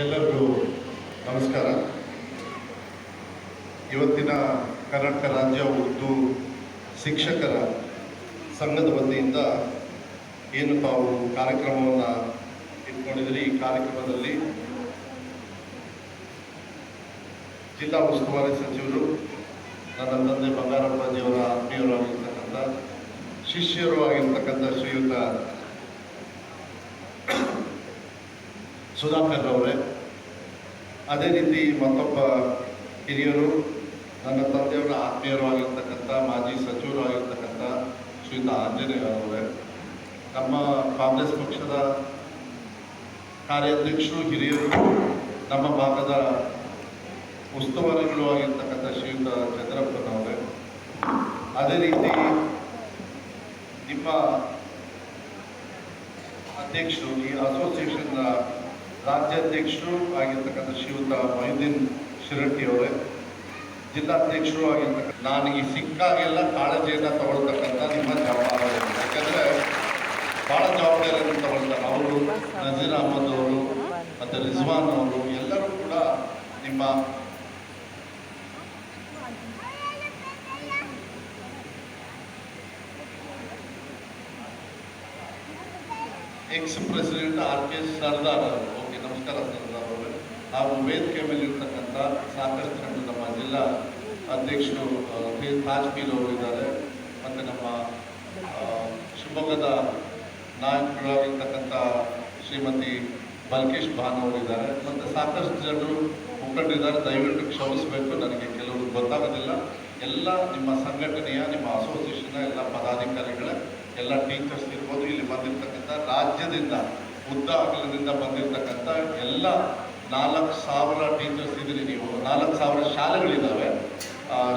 ಎಲ್ಲರಿಗೂ ನಮಸ್ಕಾರ. ಇವತ್ತಿನ ಕರ್ನಾಟಕ ರಾಜ್ಯ ಉರ್ದು ಶಿಕ್ಷಕರ ಸಂಘದ ವತಿಯಿಂದ ಏನು ತಾವು ಕಾರ್ಯಕ್ರಮವನ್ನು ಇಟ್ಕೊಂಡಿದ್ದೀರಿ, ಈ ಕಾರ್ಯಕ್ರಮದಲ್ಲಿ ಜಿಲ್ಲಾ ಉಸ್ತುವಾರಿ ಸಚಿವರು, ನನ್ನ ತಂದೆ ಬಂಗಾರಪ್ಪಾಜಿಯವರ ಆತ್ಮೀಯರಾಗಿರ್ತಕ್ಕಂಥ ಶಿಷ್ಯರು ಆಗಿರ್ತಕ್ಕಂಥ ಶ್ರೀಯುತ ಸುಧಾಕರ್ ಅವರೇ, ಅದೇ ರೀತಿ ಮತ್ತೊಬ್ಬ ಹಿರಿಯರು, ನನ್ನ ತಂದೆಯವರ ಆತ್ಮೀಯರು ಆಗಿರ್ತಕ್ಕಂಥ ಮಾಜಿ ಸಚಿವರು ಆಗಿರ್ತಕ್ಕಂಥ ಶ್ರೀಯುತ ಆಂಜನೇಯ ಅವರೇ, ನಮ್ಮ ಕಾಂಗ್ರೆಸ್ ಪಕ್ಷದ ಕಾರ್ಯಾಧ್ಯಕ್ಷರು, ಹಿರಿಯರು, ನಮ್ಮ ಭಾಗದ ಉಸ್ತುವಾರಿಗಳು ಆಗಿರ್ತಕ್ಕಂಥ ಶ್ರೀಯುತ ಚಂದ್ರಪ್ಪನವರೇ, ಅದೇ ರೀತಿ ನಿಮ್ಮ ಅಧ್ಯಕ್ಷರು, ಈ ಅಸೋಸಿಯೇಷನ್ನ ರಾಜ್ಯಾಧ್ಯಕ್ಷರು ಆಗಿರ್ತಕ್ಕಂಥ ಶ್ರೀಯುತ ಮೊಹಿದ್ದೀನ್ ಶಿರಟ್ಟಿ ಅವರೇ, ಜಿಲ್ಲಾಧ್ಯಕ್ಷರು ಆಗಿರ್ತಕ್ಕಂಥ, ನಾನು ಈ ಸಿಕ್ಕಾಗೆಲ್ಲ ಕಾಳಜಿಯನ್ನು ತಗೊಳ್ತಕ್ಕಂಥ ನಿಮ್ಮ ಜವಾಬ್ದಾರಿ. ಯಾಕಂದರೆ ಭಾಳ ಜವಾಬ್ದಾರಿಯನ್ನು ತಗೊಳ್ತಾರೆ ಅವರು. ನಜೀರ್ ಅಹಮದ್ ಅವರು ಮತ್ತು ರಿಜ್ವಾನ್ ಅವರು ಎಲ್ಲರೂ ಕೂಡ ನಿಮ್ಮ ಎಕ್ಸ್ ಪ್ರೆಸಿಡೆಂಟ್ RK ಸರ್ದಾರ್ ಅವರು. ಓಕೆ, ನಮಸ್ಕಾರ ಸರ್ದಾರ್ ಅವರೇ. ಹಾಗೂ ವೇದಿಕೆ ಮೇಲೆ ಇರ್ತಕ್ಕಂಥ ಸಾಕಷ್ಟು ಜನ ನಮ್ಮ ಜಿಲ್ಲಾ ಅಧ್ಯಕ್ಷರು ತಾಜ್ಮೀರ್ ಅವರು ಇದ್ದಾರೆ, ಮತ್ತು ನಮ್ಮ ಶಿವಮೊಗ್ಗದ ನಾಯಕರಾಗಿರ್ತಕ್ಕಂಥ ಶ್ರೀಮತಿ ಬಲ್ಕೇಶ್ ಭಾನ್ ಅವರಿದ್ದಾರೆ, ಮತ್ತು ಸಾಕಷ್ಟು ಜನರು ಮುಖಂಡರಿದ್ದಾರೆ. ದಯವಿಟ್ಟು ಕ್ಷಮಿಸಬೇಕು, ನನಗೆ ಕೆಲವರು ಗೊತ್ತಾಗೋದಿಲ್ಲ. ಎಲ್ಲ ನಿಮ್ಮ ಸಂಘಟನೆಯ, ನಿಮ್ಮ ಅಸೋಸಿಯೇಷನ್ನ ಎಲ್ಲ ಪದಾಧಿಕಾರಿಗಳ, ಎಲ್ಲ ಟೀಚರ್ಸ್ ಇರ್ಬೋದು, ಇಲ್ಲಿ ಬಂದಿರತಕ್ಕಂಥ ರಾಜ್ಯದಿಂದ ಉದ್ದ ಅಗಲದಿಂದ ಬಂದಿರತಕ್ಕಂಥ ಎಲ್ಲ 4,000 ಟೀಚರ್ಸ್ ಇದ್ದೀರಿ ನೀವು. 4,000 ಶಾಲೆಗಳಿದ್ದಾವೆ.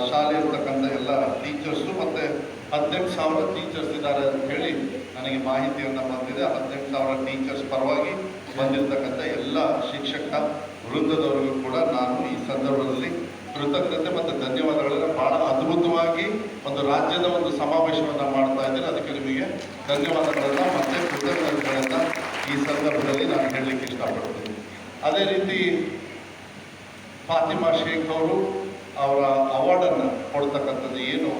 ಶಾಲೆ ಇರ್ತಕ್ಕಂಥ ಎಲ್ಲ ಟೀಚರ್ಸು ಮತ್ತು 18,000 ಟೀಚರ್ಸ್ ಇದ್ದಾರೆ ಅಂತ ಹೇಳಿ ನನಗೆ ಮಾಹಿತಿಯನ್ನು ಬಂದಿದೆ. 18,000 ಟೀಚರ್ಸ್ ಪರವಾಗಿ ಬಂದಿರತಕ್ಕಂಥ ಎಲ್ಲ ಶಿಕ್ಷಕ ವೃಂದದವರಿಗೂ ಕೂಡ ನಾನು ಈ ಸಂದರ್ಭದಲ್ಲಿ ಕೃತಜ್ಞತೆ ಮತ್ತು ಧನ್ಯವಾದಗಳನ್ನು, ಭಾಳ ಅದ್ಭುತವಾಗಿ ಒಂದು ರಾಜ್ಯದ ಒಂದು ಸಮಾವೇಶವನ್ನು ಮಾಡ್ತಾ ಇದ್ದೀನಿ. ಅದಕ್ಕೆ ನಿಮಗೆ ಧನ್ಯವಾದಗಳನ್ನು ಮತ್ತು ಕೃತಜ್ಞತೆಗಳನ್ನು ಈ ಸಂದರ್ಭದಲ್ಲಿ ನಾನು ಹೇಳಲಿಕ್ಕೆ ಇಷ್ಟಪಡ್ತೀನಿ. ಅದೇ ರೀತಿ ಫಾತಿಮಾ ಶೇಖ್ ಅವರು ಅವರ ಅವಾರ್ಡನ್ನು ಕೊಡ್ತಕ್ಕಂಥದ್ದು ಏನು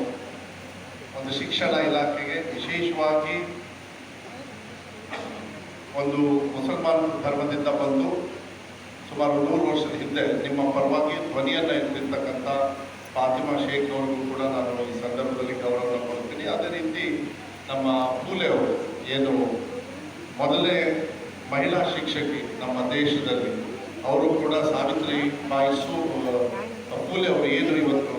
ಒಂದು ಶಿಕ್ಷಣ ಇಲಾಖೆಗೆ ವಿಶೇಷವಾಗಿ ಒಂದು ಮುಸಲ್ಮಾನ್ ಧರ್ಮದಿಂದ ಬಂದು ಸುಮಾರು 100 ವರ್ಷದ ಹಿಂದೆ ನಿಮ್ಮ ಪರವಾಗಿ ಧ್ವನಿಯನ್ನು ಎತ್ತಿರ್ತಕ್ಕಂಥ ಫಾತಿಮಾ ಶೇಖ್ ಅವ್ರಿಗೂ ಕೂಡ ನಾನು ಈ ಸಂದರ್ಭದಲ್ಲಿ ಗೌರವವನ್ನು ಕೊಡ್ತೀನಿ. ಅದೇ ರೀತಿ ನಮ್ಮ ಫೂಲೆ ಅವರು, ಏನು ಮೊದಲನೇ ಮಹಿಳಾ ಶಿಕ್ಷಕಿ ನಮ್ಮ ದೇಶದಲ್ಲಿ, ಅವರು ಕೂಡ ಸಾವಿತ್ರಿಬಾಯಿ ಫೂಲೆ ಅವರು ಏನು ಇವತ್ತು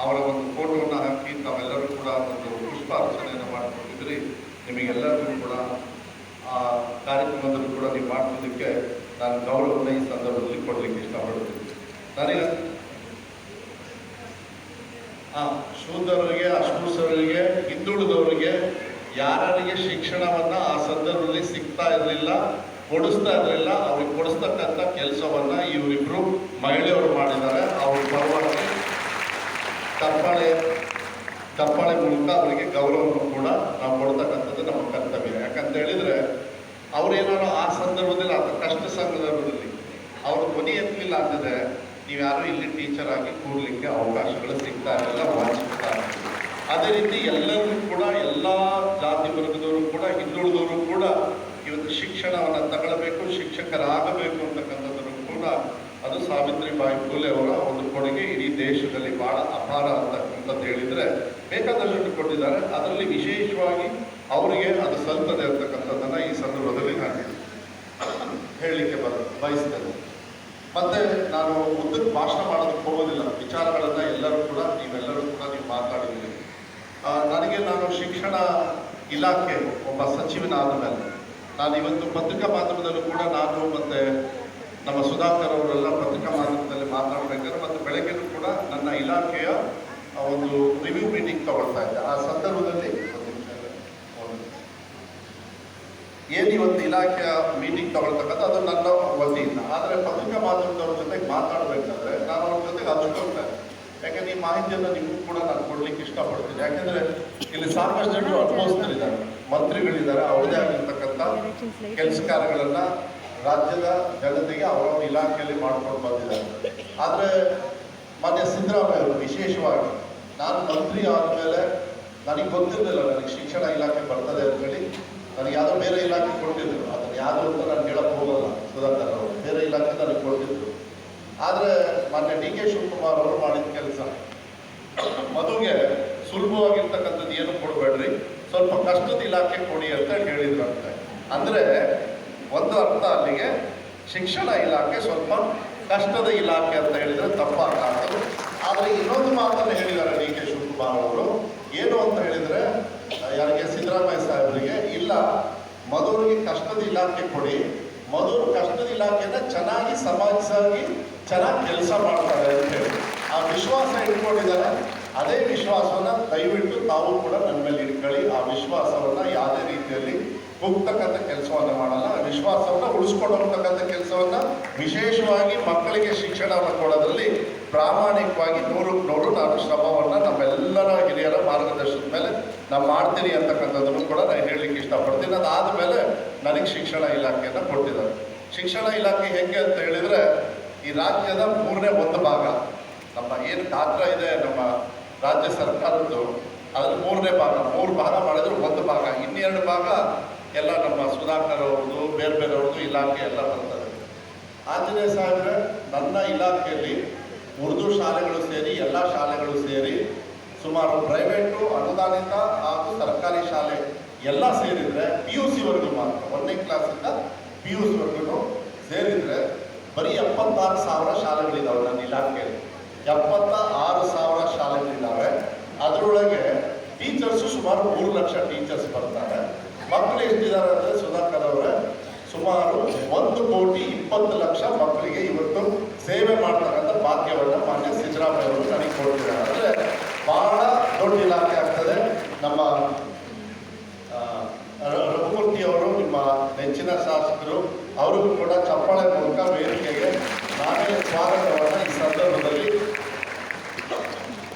ಅವರ ಒಂದು ಫೋಟೋವನ್ನು ಹಾಕಿ ತಾವೆಲ್ಲರೂ ಕೂಡ ಒಂದು ಪುಷ್ಪಾರ್ಚನೆಯನ್ನು ಮಾಡಿಕೊಂಡಿದ್ರಿ. ನಿಮಗೆಲ್ಲರಿಗೂ ಕೂಡ ಆ ಕಾರ್ಯಕ್ರಮದಲ್ಲೂ ಕೂಡ ನೀವು ಮಾಡೋದಕ್ಕೆ ನಾನು ಗೌರವವನ್ನು ಈ ಸಂದರ್ಭದಲ್ಲಿ ಕೊಡಲಿಕ್ಕೆ ಇಷ್ಟಪಡ್ತೀನಿ. ನನಗೆ ಶೂದ್ರರಿಗೆ, ಅಸ್ಪೃಶ್ಯರಿಗೆ, ಹಿಂದುಳಿದವರಿಗೆ ಯಾರಿಗೆ ಶಿಕ್ಷಣವನ್ನು ಆ ಸಂದರ್ಭದಲ್ಲಿ ಸಿಗ್ತಾ ಇರಲಿಲ್ಲ, ಕೊಡಿಸ್ತಾ ಇರಲಿಲ್ಲ, ಅವ್ರಿಗೆ ಕೊಡಿಸ್ತಕ್ಕಂಥ ಕೆಲಸವನ್ನು ಇವರಿಬ್ಬರು ಮಹಿಳೆಯವರು ಮಾಡಿದ್ದಾರೆ. ಅವ್ರ ಪರವಾಗಿ ತಪ್ಪಾಳೆ ಮೂಲಕ ಅವರಿಗೆ ಗೌರವವನ್ನು ಕೂಡ ನಾವು ಕೊಡ್ತಕ್ಕಂಥದ್ದು ನಮ್ಮ ಕರ್ತವ್ಯ. ಯಾಕಂತ ಹೇಳಿದರೆ ಅವರೇನಾದ್ರು ಆ ಸಂದರ್ಭದಲ್ಲಿ ಅಥವಾ ಕಷ್ಟ ಸಂದರ್ಭದಲ್ಲಿ ಅವರು ಧ್ವನಿ ಎತ್ತಲಿಲ್ಲ ಅಂದರೆ ನೀವ್ಯಾರು ಇಲ್ಲಿ ಟೀಚರ್ ಆಗಿ ಕೂರ್ಲಿಕ್ಕೆ ಅವಕಾಶಗಳು ಸಿಗ್ತಾ ಇರಲಿಲ್ಲ, ವಂಚಿಸ್ತಾ ಇರ್ತೀವಿ. ಅದೇ ರೀತಿ ಎಲ್ಲರೂ ಕೂಡ, ಎಲ್ಲ ಜಾತಿ ವರ್ಗದವರು ಕೂಡ, ಹಿಂದುಳಿದವರು ಕೂಡ ಇವತ್ತು ಶಿಕ್ಷಣವನ್ನು ತಗೊಳ್ಬೇಕು, ಶಿಕ್ಷಕರಾಗಬೇಕು ಅಂತಕ್ಕಂಥದ್ದು ಕೂಡ ಅದು ಸಾವಿತ್ರಿಬಾಯಿ ಫೂಲೆ ಅವರ ಒಂದು ಕೊಡುಗೆ ಇಡೀ ದೇಶದಲ್ಲಿ ಭಾಳ ಅಪಾರ ಅಂತಕ್ಕಂಥದ್ದು ಹೇಳಿದರೆ ಬೇಕಾದಷ್ಟು ಕೊಟ್ಟಿದ್ದಾರೆ. ಅದರಲ್ಲಿ ವಿಶೇಷವಾಗಿ ಅವರಿಗೆ ಅದು ಸಲ್ತದೆ ಅಂತಕ್ಕಂಥದ್ದನ್ನು ಈ ಸಂದರ್ಭದಲ್ಲಿ ನಾನು ಹೇಳಲಿಕ್ಕೆ ಬಯಸ್ತೇನೆ. ಮತ್ತು ನಾನು ಉದ್ದಕ್ಕೆ ಭಾಷಣ ಮಾಡೋದಕ್ಕೆ ಹೋಗೋದಿಲ್ಲ, ವಿಚಾರಗಳನ್ನು ಎಲ್ಲರೂ ಕೂಡ ನೀವೆಲ್ಲರೂ ಕೂಡ ನೀವು ಮಾತಾಡಿದ್ದೀರಿ. ನಾನು ಶಿಕ್ಷಣ ಇಲಾಖೆ ಒಬ್ಬ ಸಚಿವನಾದ ಮೇಲೆ ನಾನು ಇವತ್ತು ಪತ್ರಿಕಾ ಮಾಧ್ಯಮದಲ್ಲೂ ಕೂಡ ನಾನು ಮತ್ತು ನಮ್ಮ ಸುಧಾಕರ್ ಅವರೆಲ್ಲ ಪತ್ರಿಕಾ ಮಾಧ್ಯಮದಲ್ಲಿ ಮಾತಾಡಬೇಕಾದ್ರೆ, ಮತ್ತು ಬೆಳಗ್ಗೆನೂ ಕೂಡ ನನ್ನ ಇಲಾಖೆಯ ಒಂದು ರಿವ್ಯೂ ಮೀಟಿಂಗ್ ತಗೊಳ್ತಾ ಇದ್ದೆ. ಆ ಸಂದರ್ಭದಲ್ಲಿ ಏನು ಇವತ್ತು ಇಲಾಖೆಯ ಮೀಟಿಂಗ್ ತಗೊಳ್ತಕ್ಕಂಥ ಅದು ನನ್ನ ವತಿಯಿಂದ. ಆದರೆ ಪತ್ರಿಕಾ ಮಾಧ್ಯಮದವ್ರ ಜೊತೆಗೆ ಮಾತಾಡಬೇಕಾದ್ರೆ ನಾನು ಅವ್ರ ಜೊತೆಗೆ ಹಂಚ್ಕೊಳ್ತೇನೆ. ಯಾಕಂದ್ರೆ ಈ ಮಾಹಿತಿಯನ್ನು ನಿಮಗೂ ಕೂಡ ನಾನು ಕೊಡ್ಲಿಕ್ಕೆ ಇಷ್ಟಪಡ್ತೀನಿ. ಯಾಕಂದರೆ ಇಲ್ಲಿ ಸಾಕಷ್ಟು ಜನರು ಅನುಭವಿಸ್ತಿದ್ದಾರೆ, ಮಂತ್ರಿಗಳಿದ್ದಾರೆ, ಅವ್ರದೇ ಆಗಿರ್ತಕ್ಕಂಥ ಕೆಲಸ ಕಾರ್ಯಗಳನ್ನು ರಾಜ್ಯದ ಜನತೆಗೆ ಅವರವರ ಇಲಾಖೆಯಲ್ಲಿ ಮಾಡ್ಕೊಂಡು ಬಂದಿದ್ದಾರೆ. ಆದರೆ ಮಾನ್ಯ ಸಿದ್ದರಾಮಯ್ಯ ಅವರು ವಿಶೇಷವಾಗಿ ನಾನು ಮಂತ್ರಿ ಆದಮೇಲೆ ನನಗೆ ಗೊತ್ತಿರಲಿಲ್ಲ ನನಗೆ ಶಿಕ್ಷಣ ಇಲಾಖೆ ಬರ್ತದೆ ಅಂತೇಳಿ. ನನಗೆ ಯಾವುದೋ ಬೇರೆ ಇಲಾಖೆ ಕೊಟ್ಟಿದ್ರು, ಅದನ್ನು ಯಾವುದು ಅಂತ ನಾನು ಹೇಳಕ್ಕೆ ಹೋಗಲ್ಲ. ಸುಧಾಕರ್ ಅವರು ಬೇರೆ ಇಲಾಖೆ ನನಗೆ ಕೊಟ್ಟಿದ್ರು. ಆದರೆ ಮಾನ್ಯ ಡಿ ಕೆ ಶಿವಕುಮಾರ್ ಅವರು ಮಾಡಿದ ಕೆಲಸ, ಮದುವೆ ಸುಲಭವಾಗಿರ್ತಕ್ಕಂಥದ್ದು ಏನು ಕೊಡಬೇಡ್ರಿ, ಸ್ವಲ್ಪ ಕಷ್ಟದ ಇಲಾಖೆ ಕೊಡಿ ಅಂತ ಹೇಳಿದ್ರಂತೆ. ಅಂದರೆ ಒಂದು ಅರ್ಥ ಅಲ್ಲಿಗೆ ಶಿಕ್ಷಣ ಇಲಾಖೆ ಸ್ವಲ್ಪ ಕಷ್ಟದ ಇಲಾಖೆ ಅಂತ ಹೇಳಿದರೆ ತಪ್ಪಾಗಲಾರದು. ಆದರೆ ಇನ್ನೊಂದು ಮಾತನ್ನು ಹೇಳಿದ್ದಾರೆ ಡಿ ಕೆ ಶಿವಕುಮಾರ್ ಅವರು. ಏನು ಅಂತ ಹೇಳಿದರೆ, ಯಾರಿಗೆ, ಸಿದ್ದರಾಮಯ್ಯ ಸಾಹೇಬರಿಗೆ, ಇಲ್ಲ ಮಧುರಿಗೆ ಕಷ್ಟದ ಇಲಾಖೆ ಕೊಡಿ, ಮಧುರು ಕಷ್ಟದ ಇಲಾಖೆನ ಚೆನ್ನಾಗಿ ಸಮಾಜವಾಗಿ ಚೆನ್ನಾಗಿ ಕೆಲಸ ಮಾಡ್ತಾರೆ ಅಂತ ಹೇಳಿ ಆ ವಿಶ್ವಾಸ ಇಟ್ಕೊಂಡಿದ್ದಾರೆ. ಅದೇ ವಿಶ್ವಾಸವನ್ನು ದಯವಿಟ್ಟು ತಾವು ಕೂಡ ನನ್ನ ಮೇಲೆ ಇಟ್ಕೊಳ್ಳಿ. ಆ ವಿಶ್ವಾಸವನ್ನು ಯಾವುದೇ ರೀತಿಯಲ್ಲಿ ಹೋಗ್ತಕ್ಕಂಥ ಕೆಲಸವನ್ನು ಮಾಡಲ್ಲ. ಆ ವಿಶ್ವಾಸವನ್ನು ಉಳಿಸ್ಕೊಂಡು ಹೋಗ್ತಕ್ಕಂಥ ಕೆಲಸವನ್ನು, ವಿಶೇಷವಾಗಿ ಮಕ್ಕಳಿಗೆ ಶಿಕ್ಷಣವನ್ನು ಕೊಡೋದ್ರಲ್ಲಿ ಪ್ರಾಮಾಣಿಕವಾಗಿ 100% ನಾನು ಶ್ರಮವನ್ನು ನಮ್ಮೆಲ್ಲರ ಹಿರಿಯರ ಮಾರ್ಗದರ್ಶನದ ಮೇಲೆ ನಾನು ಮಾಡ್ತೀನಿ ಅಂತಕ್ಕಂಥದ್ದನ್ನು ಕೂಡ ನಾನು ಹೇಳಲಿಕ್ಕೆ ಇಷ್ಟಪಡ್ತೀನಿ. ಅದಾದಮೇಲೆ ನನಗೆ ಶಿಕ್ಷಣ ಇಲಾಖೆಯನ್ನು ಕೊಟ್ಟಿದ್ದಾರೆ. ಶಿಕ್ಷಣ ಇಲಾಖೆ ಹೇಗೆ ಅಂತ ಹೇಳಿದರೆ, ಈ ರಾಜ್ಯದ 1/3 ಭಾಗ ನಮ್ಮ ಏನು ಗಾತ್ರ ಇದೆ ನಮ್ಮ ರಾಜ್ಯ ಸರ್ಕಾರದ್ದು, ಅದ್ರ 3ನೇ ಭಾಗ, 3 ಭಾಗ ಮಾಡಿದ್ರು 1 ಭಾಗ, ಇನ್ನೆರಡು ಭಾಗ ಎಲ್ಲ ನಮ್ಮ ಸುಧಾಕರ್ ಅವ್ರದ್ದು ಬೇರೆ ಬೇರೆಯವ್ರದ್ದು ಇಲಾಖೆ ಎಲ್ಲ ಬರ್ತದೆ. ಆಂಜನೇಯ ಸಾಹೇಬ್ರೆ, ನನ್ನ ಇಲಾಖೆಯಲ್ಲಿ ಉರ್ದು ಶಾಲೆಗಳು ಸೇರಿ ಎಲ್ಲ ಶಾಲೆಗಳು ಸೇರಿ ಸುಮಾರು ಪ್ರೈವೇಟು, ಅನುದಾನಿತ ಹಾಗೂ ಸರ್ಕಾರಿ ಶಾಲೆ ಎಲ್ಲ ಸೇರಿದರೆ PUC ವರ್ಗು ಮಾತ್ರ, 1ನೇ ಕ್ಲಾಸಿಂದ PUC ವರ್ಗು ಸೇರಿದರೆ ಬರೀ 76,000 ಶಾಲೆಗಳಿದ್ದಾವೆ ನನ್ನ ಇಲಾಖೆಯಲ್ಲಿ. 76,000 ಶಾಲೆಗಳಿದ್ದಾವೆ. ಅದರೊಳಗೆ ಟೀಚರ್ಸು ಸುಮಾರು 3 ಲಕ್ಷ ಟೀಚರ್ಸ್ ಬರ್ತಾರೆ. ಮಕ್ಕಳು ಎಷ್ಟಿದ್ದಾರೆ ಅಂದರೆ ಸುಧಾಕರ್ ಅವರೇ, ಸುಮಾರು 1,20,00,000 ಮಕ್ಕಳಿಗೆ ಇವತ್ತು ಸೇವೆ ಮಾಡ್ತಕ್ಕಂಥ ಭಾಗ್ಯವನ್ನು ಮಾನ್ಯ ಸಿದ್ದರಾಮಯ್ಯ ಅವರು ನನಗೆ ಕೊಡ್ತಿದ್ದಾರೆ. ಅಂದರೆ ಬಹಳ ದೊಡ್ಡ ಇಲಾಖೆ ಆಗ್ತದೆ. ನಮ್ಮ ರಘುಮೂರ್ತಿ ಅವರು, ನಿಮ್ಮ ನೆಚ್ಚಿನ ಶಾಸಕರು, ಅವ್ರಿಗೂ ಕೂಡ ಚಪ್ಪಾಳೆ ಮೂಲಕ ವೇದಿಕೆಗೆ ನಾನೇ ಸ್ವಾಗತವನ್ನು ಈ ಸಂದರ್ಭದಲ್ಲಿ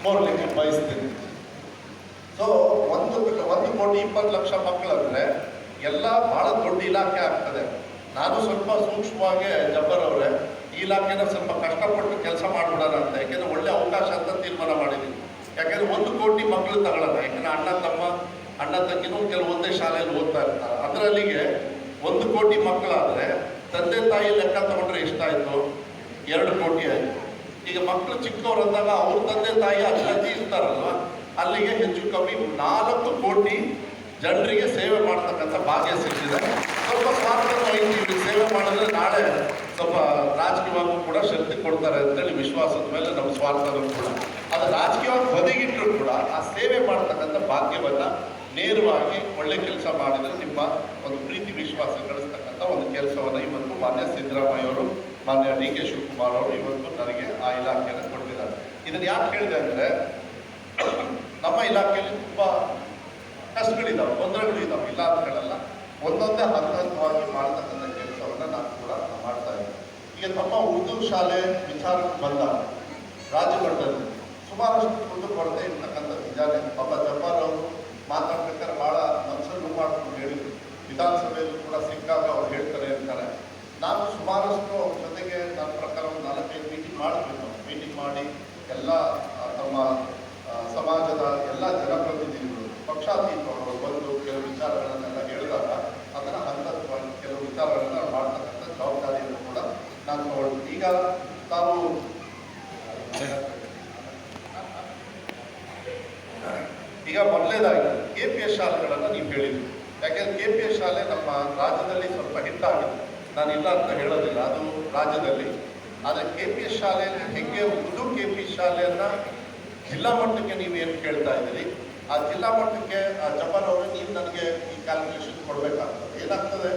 ಕೋರಲಿಕ್ಕೆ ಬಯಸ್ತೀನಿ. ಸೊ 1,20,00,000 ಮಕ್ಕಳಂದರೆ ಎಲ್ಲ ಭಾಳ ದೊಡ್ಡ ಇಲಾಖೆ ಆಗ್ತದೆ. ನಾನು ಸ್ವಲ್ಪ ಸೂಕ್ಷ್ಮವಾಗಿ, ಜಬ್ಬರ್ ಅವರೇ, ಈ ಇಲಾಖೆನ ಸ್ವಲ್ಪ ಕಷ್ಟಪಟ್ಟು ಕೆಲಸ ಮಾಡಿಬಿಡೋಣ ಅಂತ, ಯಾಕೆಂದರೆ ಒಳ್ಳೆ ಅವಕಾಶ ಅಂತ ತೀರ್ಮಾನ ಮಾಡಿದ್ದೀನಿ. ಯಾಕೆಂದರೆ 1 ಕೋಟಿ ಮಕ್ಕಳು ತಗೊಳ್ಳೋಣ, ಯಾಕೆಂದರೆ ಅಣ್ಣ ತಂಗಿನೂ ಕೆಲವೊಂದೇ ಶಾಲೆಯಲ್ಲಿ ಓದ್ತಾ ಇರ್ತಾರೆ. ಅದರಲ್ಲಿಗೆ 1 ಕೋಟಿ ಮಕ್ಕಳಾದರೆ ತಂದೆ ತಾಯಿ ಲೆಕ್ಕ ತಗೊಂಡ್ರೆ ಎಷ್ಟಾಯಿತು? 2 ಕೋಟಿ ಆಯಿತು. ಈಗ ಮಕ್ಕಳು ಚಿಕ್ಕವರಂದಾಗ ಅವ್ರ ತಂದೆ ತಾಯಿ ಅಜ್ಜಿ ಇರ್ತಾರಲ್ವ, ಅಲ್ಲಿಗೆ ಹೆಚ್ಚು ಕಮ್ಮಿ 4 ಕೋಟಿ ಜನರಿಗೆ ಸೇವೆ ಮಾಡ್ತಕ್ಕಂಥ ಭಾಗ್ಯ ಸಿಕ್ಕಿದೆ. ಸ್ವಲ್ಪ ಸ್ವಾರ್ಥವಾಗಿ ಸೇವೆ ಮಾಡಿದ್ರೆ ನಾಳೆ ಸ್ವಲ್ಪ ರಾಜಕೀಯವಾಗೂ ಕೂಡ ಶಕ್ತಿ ಕೊಡ್ತಾರೆ ಅಂತೇಳಿ ವಿಶ್ವಾಸದ ಮೇಲೆ ನಮ್ಮ ಸ್ವಾರ್ಥನೂ ಕೂಡ, ಅದು ರಾಜಕೀಯವಾಗಿ ಬದಿಗಿಟ್ಟರು ಕೂಡ ಆ ಸೇವೆ ಮಾಡ್ತಕ್ಕಂಥ ಭಾಗ್ಯವನ್ನು ನೇರವಾಗಿ ಒಳ್ಳೆ ಕೆಲಸ ಮಾಡಿದರೆ ನಿಮ್ಮ ಒಂದು ಪ್ರೀತಿ ವಿಶ್ವಾಸ ಗಳಿಸ್ತಕ್ಕಂಥ ಒಂದು ಕೆಲಸವನ್ನು ಇವತ್ತು ಮಾನ್ಯ ಸಿದ್ದರಾಮಯ್ಯ ಅವರು, ಮಾನ್ಯ ಡಿ ಕೆ ಶಿವಕುಮಾರ್ ಅವರು ಇವತ್ತು ನನಗೆ ಆ ಇಲಾಖೆಯನ್ನು ಕೊಟ್ಟಿದ್ದಾರೆ. ಇದನ್ನು ಯಾಕೆ ಹೇಳಿದೆ ಅಂದರೆ, ನಮ್ಮ ಇಲಾಖೆಯಲ್ಲಿ ತುಂಬ ಕಷ್ಟಗಳಿದ್ದಾವೆ, ತೊಂದರೆಗಳಿದ್ದಾವೆ, ಇಲ್ಲ ಅಂತ ಹೇಳಲ್ಲ. ಒಂದೊಂದೇ ಹಂತವಾಗಿ ಮಾಡ್ತಕ್ಕಂಥ ಕೆಲಸವನ್ನು ನಾನು ಕೂಡ ಮಾಡ್ತಾ ಇದ್ದೀನಿ. ಈಗ ನಮ್ಮ ಉರ್ದು ಶಾಲೆ ವಿಚಾರಕ್ಕೆ ಬಂದಾಗ ರಾಜ್ಯ ಮಟ್ಟದಲ್ಲಿ ಸುಮಾರಷ್ಟು ಕುಂದು ಕೊರತೆ ಇರ್ತಕ್ಕಂಥದ್ದು ನಿಜಾನೇ. ಪಾಪ ಜಬ್ಬಾರ್ ಅವರು ಮಾತಾಡ್ಬೇಕಾದ್ರೆ ಭಾಳ ಮನಸ್ಸನ್ನು ಮಾಡ್ಕೊಂಡು ಹೇಳಿದರು. ವಿಧಾನಸಭೆಯಲ್ಲೂ ಕೂಡ ಸಿಕ್ಕಾಗ ಅವ್ರು ಹೇಳ್ತಾರೆ ಇರ್ತಾರೆ. ನಾನು ಸುಮಾರಷ್ಟು ಅವ್ರ ಜೊತೆಗೆ ನನ್ನ ಪ್ರಕಾರ ಒಂದು 4-5 ಮೀಟಿಂಗ್ ಮಾಡಿದ್ವಿ. ನಾವು ಮೀಟಿಂಗ್ ಮಾಡಿ ಎಲ್ಲ ತಮ್ಮ ಸಮಾಜದ ಎಲ್ಲ ಜನಪ್ರತಿನಿಧಿಗಳು, ಪಕ್ಷಾತೀತವರು ಬಂದು ಕೆಲವು ವಿಚಾರಗಳನ್ನೆಲ್ಲ ಹೇಳಿದಾಗ ಅದನ್ನು ಹಂತವಾಗಿ ಕೆಲವು ವಿಚಾರಗಳನ್ನು ಮಾಡ್ತಕ್ಕಂಥ ಜವಾಬ್ದಾರಿಯನ್ನು ಕೂಡ ನಾನು ತಗೊಳ್ತೀನಿ. ಈಗ ತಾವು ಮೊದಲೇದಾಗಿ KPS ಶಾಲೆಗಳನ್ನು ನೀವು ಹೇಳಿದ್ವಿ. ಯಾಕೆಂದರೆ KPS ಶಾಲೆ ನಮ್ಮ ರಾಜ್ಯದಲ್ಲಿ ಸ್ವಲ್ಪ ಹಿಟ್ಟಾಗಿದೆ, ನಾನು ಇಲ್ಲ ಅಂತ ಹೇಳೋದಿಲ್ಲ, ಅದು ರಾಜ್ಯದಲ್ಲಿ. ಆದರೆ KPS ಶಾಲೆಯಲ್ಲಿ ಹೇಗೆ ಉರ್ದು KPS ಶಾಲೆಯನ್ನು ಜಿಲ್ಲಾ ಮಟ್ಟಕ್ಕೆ ನೀವೇನು ಕೇಳ್ತಾ ಇದ್ದೀರಿ, ಆ ಜಿಲ್ಲಾ ಮಟ್ಟಕ್ಕೆ ಜಬ್ಬಾರ್ ಅವರು ನೀವು ನನಗೆ ಈ ಕ್ಯಾಲ್ಕುಲೇಷನ್ ಕೊಡಬೇಕಾಗ್ತದೆ. ಏನಾಗ್ತದೆ,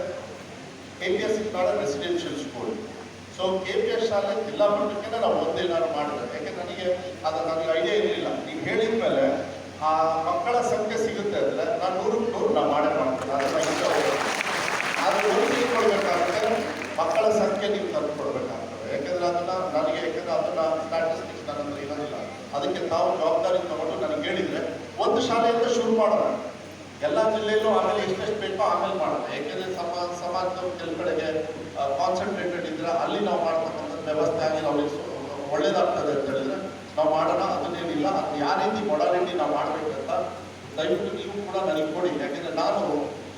KPS is not A residential school. So KPS ಶಾಲೆ ಜಿಲ್ಲಾ ಮಟ್ಟಕ್ಕೆ ನಾವು ಒಂದೇನಾದ್ರು ಮಾಡಿದ್ರೆ, ಯಾಕೆಂದ್ರೆ ನನಗೆ ಐಡಿಯಾ ಇರಲಿಲ್ಲ. ನೀವು ಹೇಳಿದ ಮೇಲೆ ಆ ಮಕ್ಕಳ ಸಂಖ್ಯೆ ಸಿಗುತ್ತೆ ಅಂದರೆ ನಾನು 100% ನಾವು ಮಾಡೇ ಮಾಡ್ತೀನಿ. ಅದನ್ನು ಈಗ ಆದರೆ ಒಂದು ಕೊಡಬೇಕಾಗುತ್ತೆ, ಮಕ್ಕಳ ಸಂಖ್ಯೆ ನೀವು ತಂದು ಕೊಡಬೇಕಾಗ್ತದೆ. ಯಾಕೆಂದರೆ ಅದನ್ನು ಸ್ಟ್ಯಾಟಿಸ್ಟಿಕ್ಸ್ ನನ್ನಂದ್ರೆ ಇರೋದಿಲ್ಲ. ಅದಕ್ಕೆ ತಾವು ಜವಾಬ್ದಾರಿ ತಗೊಂಡು ನನಗೆ ಹೇಳಿದರೆ ಒಂದು ಶಾಲೆಯಿಂದ ಶುರು ಮಾಡೋಣ. ಎಲ್ಲ ಜಿಲ್ಲೆಯಲ್ಲೂ ಆಮೇಲೆ ಎಷ್ಟೆಷ್ಟು ಬೇಕೋ ಆಮೇಲೆ ಮಾಡೋಣ. ಯಾಕೆಂದರೆ ಸಮಾಜದ ಕೆಲ ಕಡೆಗೆ ಕಾನ್ಸಂಟ್ರೇಟೆಡ್ ಇದ್ರೆ ಅಲ್ಲಿ ನಾವು ಮಾಡ್ತಕ್ಕಂಥದ್ದು ವ್ಯವಸ್ಥೆ ಆಗಿ ಅವ್ರಿಗೆ ಒಳ್ಳೇದಾಗ್ತದೆ ಅಂತ ಹೇಳಿದ್ರೆ ನಾವು ಮಾಡೋಣ. ಅದನ್ನೇನಿಲ್ಲ, ಅದು ಯಾವ ರೀತಿ ಮೊಡಾಲಿಟಿ ನಾವು ಮಾಡಬೇಕಂತ ದಯವಿಟ್ಟು ನೀವು ಕೂಡ ನನಗೆ ಕೊಡಿ. ಯಾಕೆಂದರೆ ನಾನು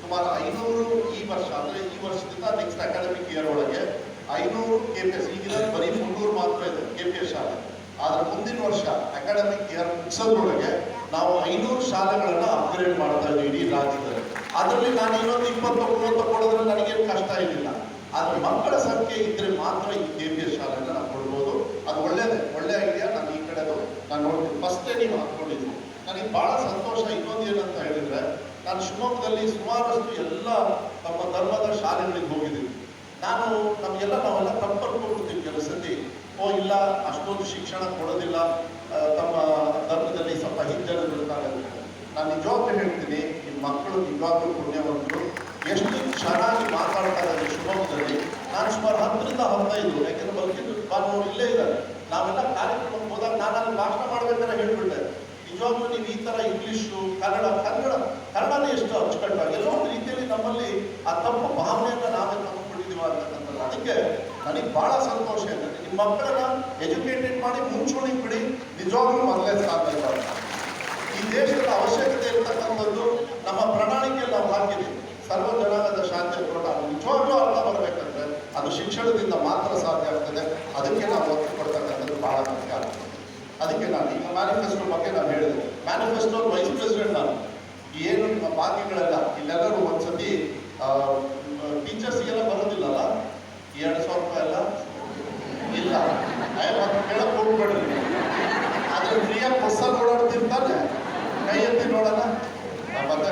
ಸುಮಾರು 500 ಈ ವರ್ಷ, ಅಂದರೆ ಈ ವರ್ಷದಿಂದ ನೆಕ್ಸ್ಟ್ ಅಕಾಡೆಮಿಕ್ ಇಯರ್ ಒಳಗೆ 500 KPS, ಈಗಿನ ಬರೀ 300 ಮಾತ್ರ ಇದೆ KPS ಶಾಲೆ. ಆದರೆ ಮುಂದಿನ ವರ್ಷ ಅಕಾಡೆಮಿಕ್ ಇಯರ್ ಮುಗಿಸೋದ್ರೊಳಗೆ ನಾವು 500 ಶಾಲೆಗಳನ್ನು ಅಪ್ಗ್ರೇಡ್ ಮಾಡ್ತಾ ಇದ್ದೀವಿ ಇಡೀ ರಾಜ್ಯದಲ್ಲಿ. ಅದರಲ್ಲಿ ನಾನು ಇನ್ನೊಂದು 20-30 ಕೊಡೋದ್ರೆ ನನಗೇನು ಕಷ್ಟ ಇರಲಿಲ್ಲ. ಆದರೆ ಮಕ್ಕಳ ಸಂಖ್ಯೆ ಇದ್ದರೆ ಮಾತ್ರ ಈ KPS ಶಾಲೆನ ನಾವು ಕೊಡ್ಬೋದು. ಅದು ಒಳ್ಳೆಯದೇ, ಒಳ್ಳೆಯ ಐಡಿಯಾ. ನಾನು ಈ ಕಡೆದು ನಾನು ನೋಡ್ತೀನಿ, ಫಸ್ಟೇ ನೀವು ಹಾಕ್ಕೊಂಡಿದ್ದೀನಿ. ನನಗೆ ಭಾಳ ಸಂತೋಷ. ಇನ್ನೊಂದು ಏನಂತ ಹೇಳಿದರೆ, ನಾನು ಶಿವಮೊಗ್ಗದಲ್ಲಿ ಸುಮಾರಷ್ಟು ಎಲ್ಲ ನಮ್ಮ ಧರ್ಮದ ಶಾಲೆಗಳಿಗೆ ಹೋಗಿದ್ದೀವಿ. ನಾವೆಲ್ಲ ತಪ್ಪರ್ಕೊಳ್ತೀವಿ ಕೆಲವು ಸತಿ. ಇಲ್ಲ ಅಷ್ಟೊಂದು ಶಿಕ್ಷಣ ಕೊಡೋದಿಲ್ಲ, ತಮ್ಮ ಧರ್ಮದಲ್ಲಿ ಸ್ವಲ್ಪ ಹಿಂಜರಿದಿರ್ತಾರೆ ಅಂತ. ನಾನು ನಿಜವಾಗ್ಲೂ ಹೇಳ್ತೀನಿ, ನಿಮ್ಮ ಮಕ್ಕಳು ನಿಜವಾಗ್ಲೂ ಪುಣ್ಯವಂತರು. ಎಷ್ಟು ಚೆನ್ನಾಗಿ ಮಾತಾಡ್ತಾ ಇದ್ದಾರೆ ಶಿವಮೊಗ್ಗದಲ್ಲಿ. ನಾನು ಸುಮಾರು 10ರಿಂದ 15, ಯಾಕೆಂದ್ರೆ ಬಲ್ಕಿದ್ದು ಬಾನವರು ಇಲ್ಲೇ ಇದ್ದಾರೆ. ನಾವೆಲ್ಲ ಕಾರ್ಯಕ್ರಮಕ್ಕೆ ಹೋದಾಗ ನಾನು ಅಲ್ಲಿ ಭಾಷಣ ಮಾಡ್ಬೇಕಾದ್ರೆ ಹೇಳ್ಬಿಟ್ಟೆ, ನಿಜವಾಗ್ಲೂ ನೀವು ಈ ಥರ ಇಂಗ್ಲೀಷು, ಕನ್ನಡನೇ ಎಷ್ಟು ಅಚ್ಚುಕಟ್ಟಾಗಿ ಎಲ್ಲೋ ಒಂದು ರೀತಿಯಲ್ಲಿ ನಮ್ಮಲ್ಲಿ ಆ ತಪ್ಪು ಭಾವನೆಯನ್ನು ನಾವೇ ತಗೊಂಡ್ಬಿಟ್ಟಿದ್ದೀವಿ ಅಂತಕ್ಕಂಥದ್ದು. ಅದಕ್ಕೆ ನನಗೆ ಭಾಳ ಸಂತೋಷ ಇದೆ. ನಿಮ್ಮ ಮಕ್ಕಳನ್ನ ಎಜುಕೇಟೆಡ್ ಮಾಡಿ ಮುಂಚೂಣಿಗೆ ಬಿಡಿ, ನಿಜವಾಗ್ಲೂ ಮೊದಲೇ ಸಾಧ್ಯ. ಈ ದೇಶದ ಅವಶ್ಯಕತೆ ಇರ್ತಕ್ಕಂಥದ್ದು ನಮ್ಮ ಪ್ರಣಾಳಿಕೆಯಲ್ಲಿ ನಾವು ಹಾಕಿದ್ದೀವಿ, ಸರ್ವ ಜನಾಂಗದ ಶಾಂತಿ ಪ್ರೋಗ್ರಾಮ್. ನಿಜವಾಗ್ಲೂ ಅರ್ಥ ಬರಬೇಕಂದ್ರೆ ಅದು ಶಿಕ್ಷಣದಿಂದ ಮಾತ್ರ ಸಾಧ್ಯ ಆಗ್ತದೆ. ಅದಕ್ಕೆ ನಾವು ಒತ್ತು ಕೊಡ್ತಕ್ಕಂಥದ್ದು ಭಾಳ ಮುಖ್ಯ ಆಗ್ತದೆ. ಅದಕ್ಕೆ ನಾನು ಈಗ ಮ್ಯಾನಿಫೆಸ್ಟೋ ಬಗ್ಗೆ ನಾನು ಹೇಳಿದೆ. ಮ್ಯಾನಿಫೆಸ್ಟೋ ವೈಸ್ ಪ್ರೆಸಿಡೆಂಟ್ ನಾನು. ಏನು ಭಾಗ್ಯಗಳೆಲ್ಲ ಇಲ್ಲೆಲ್ಲರೂ ಒಂದ್ಸತಿ ಟೀಚರ್ಸ್ಗೆಲ್ಲ ಬರೋದಿಲ್ಲಲ್ಲ, 2,000 ರೂಪಾಯಿ ಎಲ್ಲ ಇಲ್ಲ, ಕೇಳಕ್ಕೆ ಹೋಗ್ಬೇಡ್ರಿ. ಆದರೆ ಫ್ರೀಯಾಗಿ ಬಸ್ಸಲ್ಲಿ ಓಡಾಡ್ತಿರ್ತಾನೆ, ಕೈ ಎತ್ತಿ ನೋಡೋಣ. ಮತ್ತೆ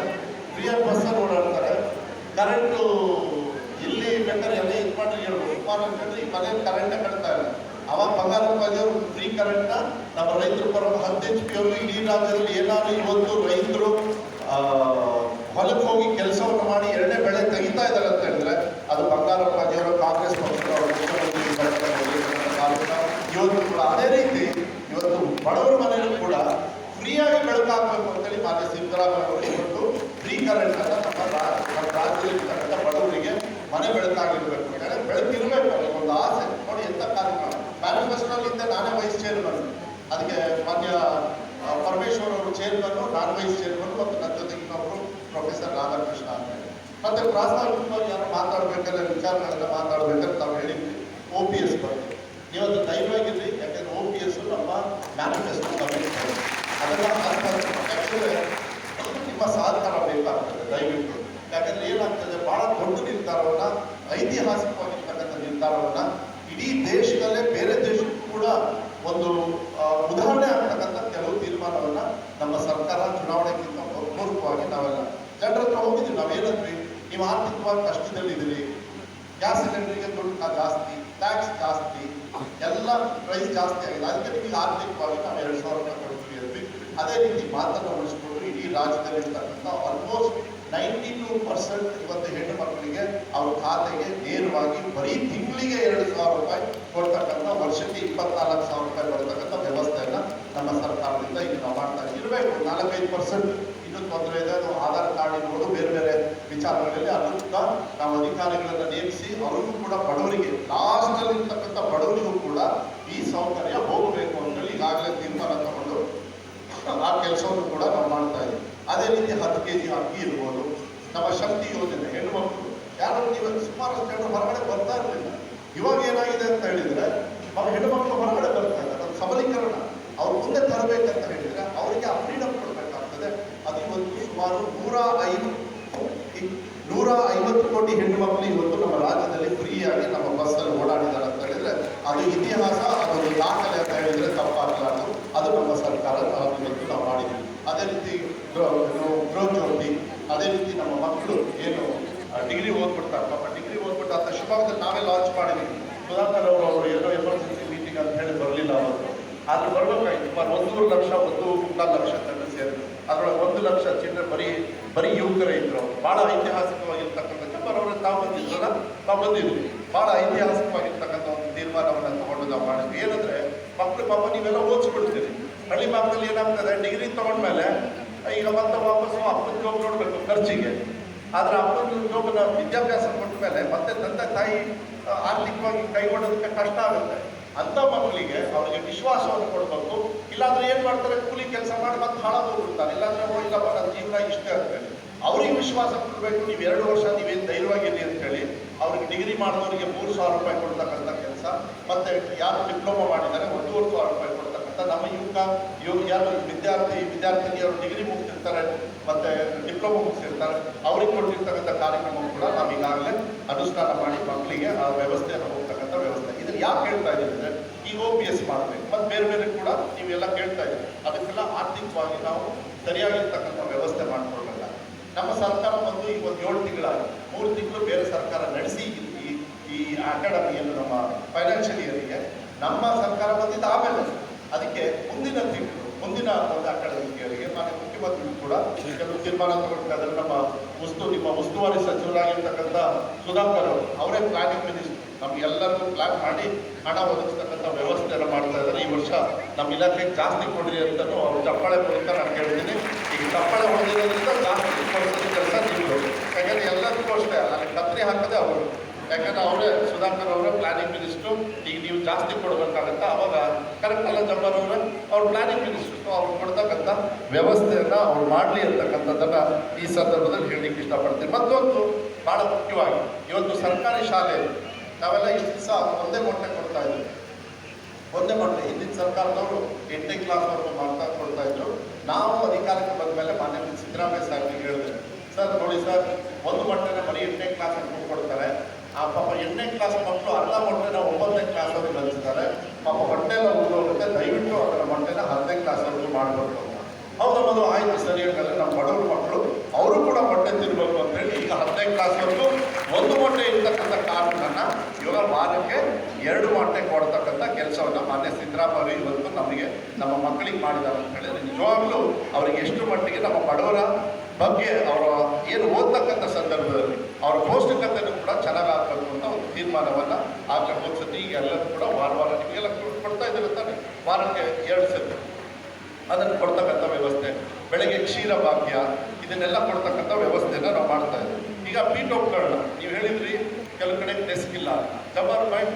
ಫ್ರೀಯಾಗಿ ಬಸ್ಸಲ್ಲಿ ಓಡಾಡ್ತಾರೆ. ಕರೆಂಟು ಇಲ್ಲಿ ಬೇಕಾದ್ರೆ ಎಲ್ಲ ಇದು ಮಾಡಿ ಹೇಳ್ಬೋದು. ಸುಮಾರು ಅಂತಂದ್ರೆ ಈ ಮನೇಲಿ ಕರೆಂಟೇ ಕಟ್ತಾ ಇಲ್ಲ. ಅವಾಗ ಬಂಗಾರಪ್ಪಾಜಿಯವರು ಫ್ರೀ ಕರೆಂಟ್ನ ನಮ್ಮ ರೈತರ ಪರ 10 HP ಅವರು ಇಡೀ ರಾಜ್ಯದಲ್ಲಿ ಏನಾದ್ರು ಇವತ್ತು ರೈತರು ಹೊಲಕ್ಕೆ ಹೋಗಿ ಕೆಲಸವನ್ನು ಮಾಡಿ 2ನೇ ಬೆಳೆ ತೆಗಿತಾ ಇದ್ದಾರೆ ಅಂತ ಹೇಳಿದ್ರೆ ಅದು ಬಂಗಾರಪ್ಪಾಜಿಯವರು, ಕಾಂಗ್ರೆಸ್ ಪಕ್ಷದವರು, ಇವತ್ತು ಕೂಡ ಅದೇ ರೀತಿ ಇವತ್ತು ಬಡವರ ಮನೆಯಲ್ಲೂ ಕೂಡ ಫ್ರೀಯಾಗಿ ಬೆಳಕಾಗಬೇಕು ಅಂತೇಳಿ ಮಾನ್ಯ ಸಿದ್ದರಾಮಯ್ಯ ಅವರು ಇವತ್ತು ಫ್ರೀ ಕರೆಂಟನ್ನು ನಮ್ಮ ರಾಜ್ಯದಲ್ಲಿರ್ತಕ್ಕಂಥ ಬಡವರಿಗೆ ಮನೆ ಬೆಳಕಾಗಿರ್ಬೇಕು. ಯಾಕಂದರೆ ಬೆಳಕಿರಬೇಕು, ಒಂದು ಆಸೆ ನೋಡಿ. ಎಂಥ ಕಾರ್ಯಕ್ರಮ ಮ್ಯಾನಿಫೆಸ್ಟೋಲ್ಲಿಂದ ನಾನೇ ವೈಸ್ ಚೇರ್ಮನ್. ಅದಕ್ಕೆ ಮಾನ್ಯ ಪರಮೇಶ್ವರ್ ಅವರು ಚೇರ್ಮನ್ನು, ನಾನು ವೈಸ್ ಚೇರ್ಮನ್, ಮತ್ತು ನನ್ನ ಜೊತೆಗೆ ಇನ್ನೊಬ್ಬರು ಪ್ರೊಫೆಸರ್ ರಾಧಾಕೃಷ್ಣ ಅಂತ. ಮತ್ತು ಪ್ರಾಸ್ತಾವಿಕವಾಗಿ ಯಾರು ಮಾತಾಡಬೇಕಾದ್ರೆ ವಿಚಾರಗಳೆಲ್ಲ ಮಾತಾಡಬೇಕಾದ್ರೆ ನಾವು ಹೇಳಿದ್ವಿ OPS ಬಗ್ಗೆ. ನೀವು ಅದು ಧೈರ್ಯವಾಗಿರಲಿ, ಯಾಕೆಂದರೆ OPS ನಮ್ಮ ಮ್ಯಾನಿಫೆಸ್ಟೋ ತಗೊಂಡಿದ್ದಾರೆ. ಅದೆಲ್ಲ ಆ್ಯಕ್ಚುಲಿ ನಿಮ್ಮ ಸಹಕಾರ ಬೇಕಾಗ್ತದೆ ದಯವಿಟ್ಟು. ಯಾಕಂದರೆ ಏನಾಗ್ತದೆ, ಭಾಳ ದೊಡ್ಡ ನಿರ್ಧಾರವನ್ನು, ಐತಿಹಾಸಿಕವಾಗಿರ್ತಕ್ಕಂಥ ನಿರ್ಧಾರವನ್ನು ಇಡೀ ದೇಶದಲ್ಲೇ ಬೇರೆ ದೇಶಕ್ಕೂ ಕೂಡ ಒಂದು ಉದಾಹರಣೆ ಆಗ್ತಕ್ಕಂಥ ಕೆಲವು ತೀರ್ಮಾನವನ್ನು ನಮ್ಮ ಸರ್ಕಾರ ಚುನಾವಣೆಗಿಂತ ಪೂರ್ವಕವಾಗಿ ನಾವೆಲ್ಲ ಜನರ ಹತ್ರ ಹೋಗಿದ್ದೀವಿ. ನಾವೇನಂದ್ವಿ, ನೀವು ಆರ್ಥಿಕವಾಗಿ ಕಷ್ಟದಲ್ಲಿದ್ದೀರಿ, ಗ್ಯಾಸ್ ಸಿಲಿಂಡರ್ಗೆ ದುಡ್ಡು ಜಾಸ್ತಿ, ಟ್ಯಾಕ್ಸ್ ಜಾಸ್ತಿ, ಎಲ್ಲ ಪ್ರೈಸ್ ಜಾಸ್ತಿ ಆಗಿದೆ, ಅದಕ್ಕೆ ನಿಮಗೆ ಆರ್ಥಿಕವಾಗಿ ನಾವು 2,000 ರೂಪಾಯಿ ಕೊಡ್ತೀವಿ ಅಂದ್ವಿ. ಅದೇ ರೀತಿ ಮಾತನ್ನು ಉಳಿಸ್ಕೊಂಡು ಇಡೀ ರಾಜ್ಯದಲ್ಲಿರ್ತಕ್ಕಂಥ ಆಲ್ಮೋಸ್ಟ್ 92% ಇವತ್ತು ಹೆಣ್ಣು ಮಕ್ಕಳಿಗೆ ಅವ್ರ ಖಾತೆಗೆ ನೇರವಾಗಿ ಬರೀ ತಿಂಗಳಿಗೆ 2,000 ರೂಪಾಯಿ ಕೊಡ್ತಕ್ಕಂಥ, ವರ್ಷಕ್ಕೆ 24,000 ರೂಪಾಯಿ ಕೊಡ್ತಕ್ಕಂಥ ವ್ಯವಸ್ಥೆಯನ್ನು ನಮ್ಮ ಸರ್ಕಾರದಿಂದ ಈಗ ನಾವು ಮಾಡ್ತಾ ಇರಬೇಕು. 4-5% ಇನ್ನೂ ತೊಂದರೆ ಇದೆ. ಅದು ಆಧಾರ್ ಕಾರ್ಡ್ ಇರ್ಬೋದು, ಬೇರೆ ಬೇರೆ ವಿಚಾರಗಳಲ್ಲಿ ಅದನ್ನು ಕೂಡ ನಾವು ಅಧಿಕಾರಿಗಳನ್ನು ನೇಮಿಸಿ ಅವ್ರಿಗೂ ಕೂಡ ಬಡವರಿಗೆ, ಲಾಸ್ಟಲ್ಲಿ ಇರ್ತಕ್ಕಂಥ ಬಡವರಿಗೂ ಕೂಡ ಈ ಸೌಕರ್ಯ ಹೋಗಬೇಕು ಅಂತೇಳಿ ಈಗಾಗಲೇ ತೀರ್ಮಾನ ತಗೊಂಡು ಆ ಕೆಲಸವನ್ನು ಕೂಡ ನಾವು ಮಾಡ್ತಾ ಇದ್ದೀವಿ. ಅದೇ ರೀತಿ 10 kg ಅಕ್ಕಿ ಇರ್ಬೋದು. ನಮ್ಮ ಶಕ್ತಿ ಯೋಜನೆ, ಹೆಣ್ಣುಮಕ್ಕಳು ಯಾರು ಇವತ್ತು ಸುಮಾರಷ್ಟು ಜನರು ಹೊರಗಡೆ ಬರ್ತಾ ಇರಲಿಲ್ಲ. ಇವಾಗ ಏನಾಗಿದೆ ಅಂತ ಹೇಳಿದರೆ, ಹೆಣ್ಣುಮಕ್ಕಳು ಹೊರಗಡೆ ಬರ್ತಾ ಇದ್ದಾರೆ. ಅದು ಸಬಲೀಕರಣ, ಅವ್ರು ಮುಂದೆ ತರಬೇಕಂತ ಹೇಳಿದರೆ ಅವರಿಗೆ ಆ ಫ್ರೀಡಮ್ ಕೊಡಬೇಕಾಗ್ತದೆ. ಅದು ಇವತ್ತು ಸುಮಾರು 150 ಕೋಟಿ ಹೆಣ್ಣು ಮಕ್ಕಳು ಇವತ್ತು ನಮ್ಮ ರಾಜ್ಯದಲ್ಲಿ ಫ್ರೀಯಾಗಿ ನಮ್ಮ ಬಸ್ಸಲ್ಲಿ ಓಡಾಡಿದ್ದಾರೆ ಅಂತ ಹೇಳಿದರೆ ಅದು ಇತಿಹಾಸ, ಅದೊಂದು ದಾಖಲೆ ಅಂತ ಹೇಳಿದರೆ ತಪ್ಪಾಗಲಾರದು. ಅದು ನಮ್ಮ ಸರ್ಕಾರ ಇವತ್ತು ನಾವು ಮಾಡಿದ್ದೀವಿ. ಅದೇ ರೀತಿ ಗೃಹಜ್ಯೋತಿ, ಅದೇ ರೀತಿ ನಮ್ಮ ಮಕ್ಕಳು ಏನು ಡಿಗ್ರಿ ಓದ್ಬಿಡ್ತಾರೆ, ಪಾಪ ಡಿಗ್ರಿ ಓದ್ಬಿಟ್ಟು ಅಂತ ಶಿವಮೊಗ್ಗದಲ್ಲಿ ನಾವೇ ಲಾಂಚ್ ಮಾಡಿದ್ದೀವಿ. ಸುಧಾಕರ್ ಅವರು ಏನೋ ಎಮರ್ಜೆನ್ಸಿ ಮೀಟಿಂಗ್ ಅಂತ ಹೇಳಿ ಬರಲಿಲ್ಲ ಅವತ್ತು. ಆದರೂ ಬರಬೇಕಾಗಿತ್ತು. ಸುಮಾರು 1.25 ಲಕ್ಷ 1.4 ಲಕ್ಷ ತಂಡ ಸೇರಿದ್ರು. ಅದರೊಳಗೆ 1 ಲಕ್ಷ ಚಿಲ್ಲರೆ ಬರೀ ಯುವಕರೇ ಇದ್ರು. ಭಾಳ ಐತಿಹಾಸಿಕವಾಗಿರ್ತಕ್ಕಂಥ ಅವರ ತಾವು ಬಂದಿದ್ರಲ್ಲ, ನಾವು ಬಂದಿದ್ವಿ. ಭಾಳ ಐತಿಹಾಸಿಕವಾಗಿರ್ತಕ್ಕಂಥ ಒಂದು ತೀರ್ಮಾನವನ್ನು ತಗೊಂಡು ನಾವು ಮಾಡಿದ್ವಿ. ಏನಂದರೆ ಮಕ್ಕಳು ಪಾಪ ನೀವೆಲ್ಲ ಓದಿಸ್ಬಿಡ್ತೀರಿ. ಹಳ್ಳಿ ಭಾಗದಲ್ಲಿ ಏನಾಗ್ತದೆ, ಡಿಗ್ರಿ ತೊಗೊಂಡ್ಮೇಲೆ ಈಗ ಮತ್ತೆ ವಾಪಸ್ಸು ಅಪ್ಪನ ಜೋಬ್ ನೋಡಬೇಕು ಖರ್ಚಿಗೆ. ಆದರೆ ಅಪ್ಪನ ಜೋಬನ ವಿದ್ಯಾಭ್ಯಾಸ ಕೊಟ್ಟ ಮೇಲೆ ಮತ್ತೆ ತಂದೆ ತಾಯಿ ಆರ್ಥಿಕವಾಗಿ ಕೈಗೊಳ್ಳೋದಕ್ಕೆ ಕಷ್ಟ ಆಗುತ್ತೆ. ಅಂಥ ಮಕ್ಕಳಿಗೆ ಅವರಿಗೆ ವಿಶ್ವಾಸವನ್ನು ಕೊಡಬೇಕು. ಇಲ್ಲಾಂದ್ರೆ ಏನು ಮಾಡ್ತಾರೆ, ಕೂಲಿ ಕೆಲಸ ಮಾಡಿ ಮತ್ತೆ ಹಾಳಾಗೋಗ್ಬಿಡ್ತಾರೆ. ಇಲ್ಲಾಂದ್ರೆ ಇಲ್ಲಪ್ಪ ನನ್ನ ಜೀವನ ಇಷ್ಟೇ ಅಂತೇಳಿ ಅವ್ರಿಗೆ ವಿಶ್ವಾಸ ಕೊಡಬೇಕು. ನೀವು 2 ವರ್ಷ ನೀವೇನು ಧೈರ್ಯವಾಗಿರಿ ಅಂತೇಳಿ ಅವ್ರಿಗೆ ಡಿಗ್ರಿ ಮಾಡಿದವರಿಗೆ 3,000 ರೂಪಾಯಿ ಕೊಡ್ತಕ್ಕಂಥ ಕೆಲಸ, ಮತ್ತೆ ಯಾರು ಡಿಪ್ಲೊಮಾ ಮಾಡಿದ್ದಾರೆ 1,500 ರೂಪಾಯಿ ಕೊಡ್ತಕ್ಕಂಥ ನಮ್ಮ ಯಾರು ವಿದ್ಯಾರ್ಥಿನಿಯರು ಡಿಗ್ರಿ ಮುಗಿಸಿರ್ತಾರೆ ಮತ್ತೆ ಡಿಪ್ಲೊಮಾ ಮುಗಿಸಿರ್ತಾರೆ ಅವ್ರಿಗೆ ಕೊಟ್ಟಿರ್ತಕ್ಕಂಥ ಕಾರ್ಯಕ್ರಮ ಕೂಡ ನಾವು ಈಗಾಗಲೇ ಅನುಷ್ಠಾನ ಮಾಡಿ ಮಕ್ಕಳಿಗೆ ಆ ವ್ಯವಸ್ಥೆಯನ್ನು ಹೋಗ್ತಕ್ಕಂಥ ವ್ಯವಸ್ಥೆ. ಇದನ್ನು ಯಾಕೆ ಹೇಳ್ತಾ ಇದ್ದೀವಿ ಅಂದರೆ ಈಗ OPS ಮಾಡಬೇಕು ಮತ್ತು ಬೇರೆ ಬೇರೆ ಕೂಡ ನೀವೆಲ್ಲ ಕೇಳ್ತಾ ಇದ್ದೀವಿ. ಅದಕ್ಕೆಲ್ಲ ಆರ್ಥಿಕವಾಗಿ ನಾವು ಸರಿಯಾಗಿರ್ತಕ್ಕಂಥ ವ್ಯವಸ್ಥೆ ಮಾಡ್ಕೊಳ್ಬೇಕು. ನಮ್ಮ ಸರ್ಕಾರ ಬಂದು ಈಗ ಒಂದು 7 ತಿಂಗಳಾಗಿ 3 ತಿಂಗಳು ಬೇರೆ ಸರ್ಕಾರ ನಡೆಸಿ ಈ ಅಕಾಡೆಮಿಯನ್ನು ನಮ್ಮ ಫೈನಾನ್ಷಿಯಲ್ ಇಯರಿಗೆ ನಮ್ಮ ಸರ್ಕಾರ ಬಂದಿದ್ದು ಆಮೇಲೆ ಅದಕ್ಕೆ ಮುಂದಿನ ಒಂದು ಅಕಾಡೆಮಿಕ್ ಇಯರಿಗೆ ಮಾನ್ಯ ಮುಖ್ಯಮಂತ್ರಿಗಳು ಕೂಡ ಕೆಲವು ತೀರ್ಮಾನ ತಗೊಂಡಿದ್ದಾರೆ. ನಿಮ್ಮ ಉಸ್ತುವಾರಿ ಸಚಿವರಾಗಿರ್ತಕ್ಕಂಥ ಸುಧಾಕರ್ ಅವರೇ ಪ್ಲಾನಿಂಗ್ ಮಿನಿಸ್ಟರ್ ನಮ್ಗೆಲ್ಲರಿಗೂ ಪ್ಲಾನ್ ಮಾಡಿ ಹಣ ಒದಗಿಸ್ತಕ್ಕಂಥ ವ್ಯವಸ್ಥೆಯನ್ನು ಮಾಡ್ತಾ ಇದ್ದಾರೆ. ಈ ವರ್ಷ ನಮ್ಮ ಇಲಾಖೆಗೆ ಜಾಸ್ತಿ ಕೊಡ್ರಿ ಅಂತಲೂ ಅವ್ರು ಚಪ್ಪಾಳೆ ಮೂಲಕ ನಾನು ಕೇಳ್ತೀನಿ. ಈಗ ಚಪ್ಪಾಳೆ ಹೊಡೆದಿರೋದ್ರಿಂದ ಜಾಸ್ತಿ ಕೊಡಿಸೋದು ಕೆಲಸ ನೀವು, ಯಾಕಂದರೆ ಎಲ್ಲರಿಗೂ ಅಷ್ಟೇ ಅಲ್ಲಿ ಕತ್ರಿ ಹಾಕದೆ ಅವರು, ಯಾಕಂದರೆ ಅವರೇ ಸುಧಾಕರ್ ಅವರೇ ಪ್ಲಾನಿಂಗ್ ಮಿನಿಸ್ಟ್ರು. ಈಗ ನೀವು ಜಾಸ್ತಿ ಕೊಡಬೇಕಾಗತ್ತ, ಅವಾಗ ಕರೆಕ್ಟ್ ಅಲ್ಲ ಜಬ್ಬರ್ ಅವರೇ ಅವ್ರು ಪ್ಲಾನಿಂಗ್ ಮಿನಿಸ್ಟ್ರು, ಅವ್ರು ಕೊಡ್ತಕ್ಕಂಥ ವ್ಯವಸ್ಥೆಯನ್ನು ಅವ್ರು ಮಾಡಲಿ ಅಂತಕ್ಕಂಥದ್ದನ್ನು ಈ ಸಂದರ್ಭದಲ್ಲಿ ಹೇಳಲಿಕ್ಕೆ ಇಷ್ಟಪಡ್ತೀನಿ. ಮತ್ತೊಂದು ಭಾಳ ಮುಖ್ಯವಾಗಿ ಇವತ್ತು ಸರ್ಕಾರಿ ಶಾಲೆಯಲ್ಲಿ ನಾವೆಲ್ಲ ಇಷ್ಟು ದಿವಸ ಒಂದೇ ಮೊಟ್ಟೆ ಕೊಡ್ತಾ ಇದ್ವಿ. ಒಂದೇ ಮೊಟ್ಟೆ ಹಿಂದಿನ ಸರ್ಕಾರದವರು 8ನೇ ಕ್ಲಾಸ್ವರೆಗೂ ಕೊಡ್ತಾ ಇದ್ರು. ನಾವು ಅಧಿಕಾರಕ್ಕೆ ಬಂದ ಮೇಲೆ ಮಾನ್ಯ ಸಿದ್ದರಾಮಯ್ಯ ಸಾಹೇಬ್ರಿಗೆ ಹೇಳಿದೆ, ಸರ್ ನೋಡಿ ಸರ್, ಒಂದು ಮೊಟ್ಟೆನ ಬರೀ 8ನೇ ಕ್ಲಾಸ್ ಮಕ್ಕಳು ಕೊಡ್ತಾರೆ. ಆ ಪಾಪ 8ನೇ ಕ್ಲಾಸ್ ಮಕ್ಕಳು ಅರ್ಧ ಮೊಟ್ಟೆನ 9ನೇ ಕ್ಲಾಸವರೆಗೆ ಕಲಿಸ್ತಾರೆ. ಪಾಪ ಹೊಟ್ಟೆ ಎಲ್ಲ ಉಳಿದೋಗುತ್ತೆ, ದಯವಿಟ್ಟು ಅದರ ಮೊಟ್ಟೆನ 10ನೇ ಕ್ಲಾಸ್ವರೆಗೂ ಮಾಡಬೇಕು ಅಂತ. ಹೌದು ಮೊದಲು ಆಯ್ತು ಸರಿ ಹಾಗಾದ್ರೆ ನಮ್ಮ ಬಡವ್ರ ಮಕ್ಕಳು ಅವರು ಕೂಡ ಮೊಟ್ಟೆ ತಿನ್ಬೇಕು ಅಂತೇಳಿ ಈಗ 10ನೇ ಕ್ಲಾಸ್ವರೆಗೂ ಒಂದು ಮೊಟ್ಟೆ ಇರ್ತಕ್ಕಂಥ ಕಾರಣವನ್ನು ಇವಾಗ ವಾರಕ್ಕೆ 2 ಮೊಟ್ಟೆ ಕೊಡ್ತಕ್ಕಂಥ ಕೆಲಸವನ್ನು ಮಾನ್ಯ ಸಿದ್ದರಾಮಯ್ಯ ಇವತ್ತು ನಮಗೆ ನಮ್ಮ ಮಕ್ಕಳಿಗೆ ಮಾಡಿದ್ದಾರೆ ಅಂತ ಹೇಳಿದ್ರೆ ನಿಜವಾಗ್ಲೂ ಅವರಿಗೆ ಎಷ್ಟು ಮಟ್ಟಿಗೆ ನಮ್ಮ ಬಡವರ ಬಗ್ಗೆ ಅವರ ಏನು ಓದ್ತಕ್ಕಂಥ ಸಂದರ್ಭದಲ್ಲಿ ಅವರ ಪೌಷ್ಟಿಕತೆಯನ್ನು ಕೂಡ ಚೆನ್ನಾಗಿ ಆಗಬೇಕು ಅಂತ ಒಂದು ತೀರ್ಮಾನವನ್ನು ಆಗಲಿಕ್ಕೆ ಹೋಗ್ಸತಿ. ಈಗ ಎಲ್ಲರೂ ಕೂಡ ವಾರ ನಿಮಗೆಲ್ಲ ಕೊಡ್ತಾ ಇದ್ದಾರೆ ತಾನೆ, ವಾರಕ್ಕೆ 2 ಸತಿ ಅದನ್ನು ಕೊಡ್ತಕ್ಕಂಥ ವ್ಯವಸ್ಥೆ, ಬೆಳಗ್ಗೆ ಕ್ಷೀರ ಭಾಗ್ಯ ಇದನ್ನೆಲ್ಲ ಕೊಡ್ತಕ್ಕಂಥ ವ್ಯವಸ್ಥೆಯನ್ನು ನಾವು ಮಾಡ್ತಾ ಇದ್ದೀವಿ. ಈಗ ಪೀಠೋಪಕರಣ ನೀವು ಹೇಳಿದ್ರಿ ಕೆಲವು ಕಡೆ ಡೆಸ್ಕ್ ಇಲ್ಲ. Government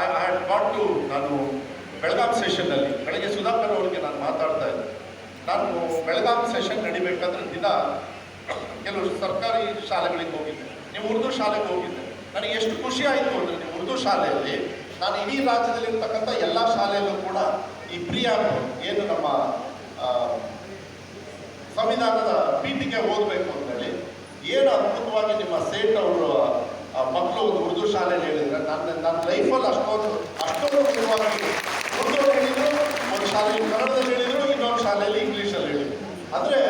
I had got to ನಾನು ಬೆಳಗಾಂ ಸೆಷನ್ನಲ್ಲಿ ಬೆಳಗ್ಗೆ ಸುಧಾಕರ್ ಅವರಿಗೆ ನಾನು ಮಾತಾಡ್ತಾ ಇದ್ದೆ. ನಾನು ಬೆಳಗಾಂ ಸೆಷನ್ ನಡಿಬೇಕಾದ್ರೆ ದಿನ ಕೆಲವು ಸರ್ಕಾರಿ ಶಾಲೆಗಳಿಗೆ ಹೋಗಿದ್ದೆ, ನೀವು ಉರ್ದು ಶಾಲೆಗೆ ಹೋಗಿದ್ದೆ. ನನಗೆ ಎಷ್ಟು ಖುಷಿ ಆಯಿತು ಅಂದರೆ ನೀವು ಉರ್ದು ಶಾಲೆಯಲ್ಲಿ ನಾನು ಇಡೀ ರಾಜ್ಯದಲ್ಲಿರ್ತಕ್ಕಂಥ ಎಲ್ಲ ಶಾಲೆಯಲ್ಲೂ ಕೂಡ ಈ ಏನು ನಮ್ಮ ಸಂವಿಧಾನದ ಪೀಠಿಕೆ ಓದಬೇಕು ಅಂತೇಳಿ ಏನು ಅದ್ಭುತವಾಗಿ ನಿಮ್ಮ ಸೇಠ್ ಅವರು ಮಕ್ಕಳು ಒಂದು ಉರ್ದು ಶಾಲೆಯಲ್ಲಿ ಹೇಳಿದರೆ ನನ್ನ ಲೈಫಲ್ಲಿ ಅಷ್ಟೊಂದು ಮುಖ್ಯವಾಗಿ ಉರ್ದು ಹೇಳಿದ್ರು, ಒಂದು ಶಾಲೆಯಲ್ಲಿ ಕನ್ನಡದಲ್ಲಿ ಹೇಳಿದರು, ಇನ್ನೊಂದು ಶಾಲೆಯಲ್ಲಿ ಇಂಗ್ಲೀಷಲ್ಲಿ ಹೇಳಿದರು. ಅಂದರೆ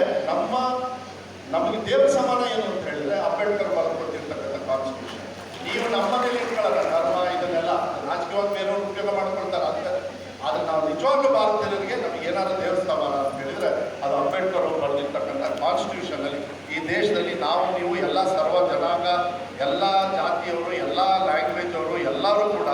ನಮಗೆ ದೇವ್ರ ಸಮಾನ ಏನು ಅಂತ ಹೇಳಿದರೆ ಅಂಬೇಡ್ಕರ್ ಬರ್ಕೊಟ್ಟಿರ್ತಕ್ಕಂಥ ಕಾನ್ಸ್ಟಿಟ್ಯೂಷನ್. ನೀವು ನಮ್ಮನೇಲಿ ಇಟ್ಕೊಳ್ಳೋಣ ಧರ್ಮ ಇದನ್ನೆಲ್ಲ ರಾಜಕೀಯವಾಗಿ ಬೇರೆಯವ್ರು ಉಪಯೋಗ ಮಾಡ್ಕೊಳ್ತಾರೆ ಅಂತ. ಆದರೆ ನಾವು ನಿಜವಾಗ್ಲೂ ಭಾರತೀಯರಿಗೆ ನಮಗೆ ಏನಾದರೂ ದೇವಸ್ಥಾನ ಅಂತ ಹೇಳಿದರೆ ಅದು ಅಂಬೇಡ್ಕರ್ ಅವರು ಬರೆದಿರ್ತಕ್ಕಂಥ ಕಾನ್ಸ್ಟಿಟ್ಯೂಷನಲ್ಲಿ ಈ ದೇಶದಲ್ಲಿ ನೀವು ಎಲ್ಲ ಸರ್ವ ಜನಾಂಗ, ಎಲ್ಲ ಜಾತಿಯವರು, ಎಲ್ಲ ಲ್ಯಾಂಗ್ವೇಜ್ ಅವರು ಎಲ್ಲರೂ ಕೂಡ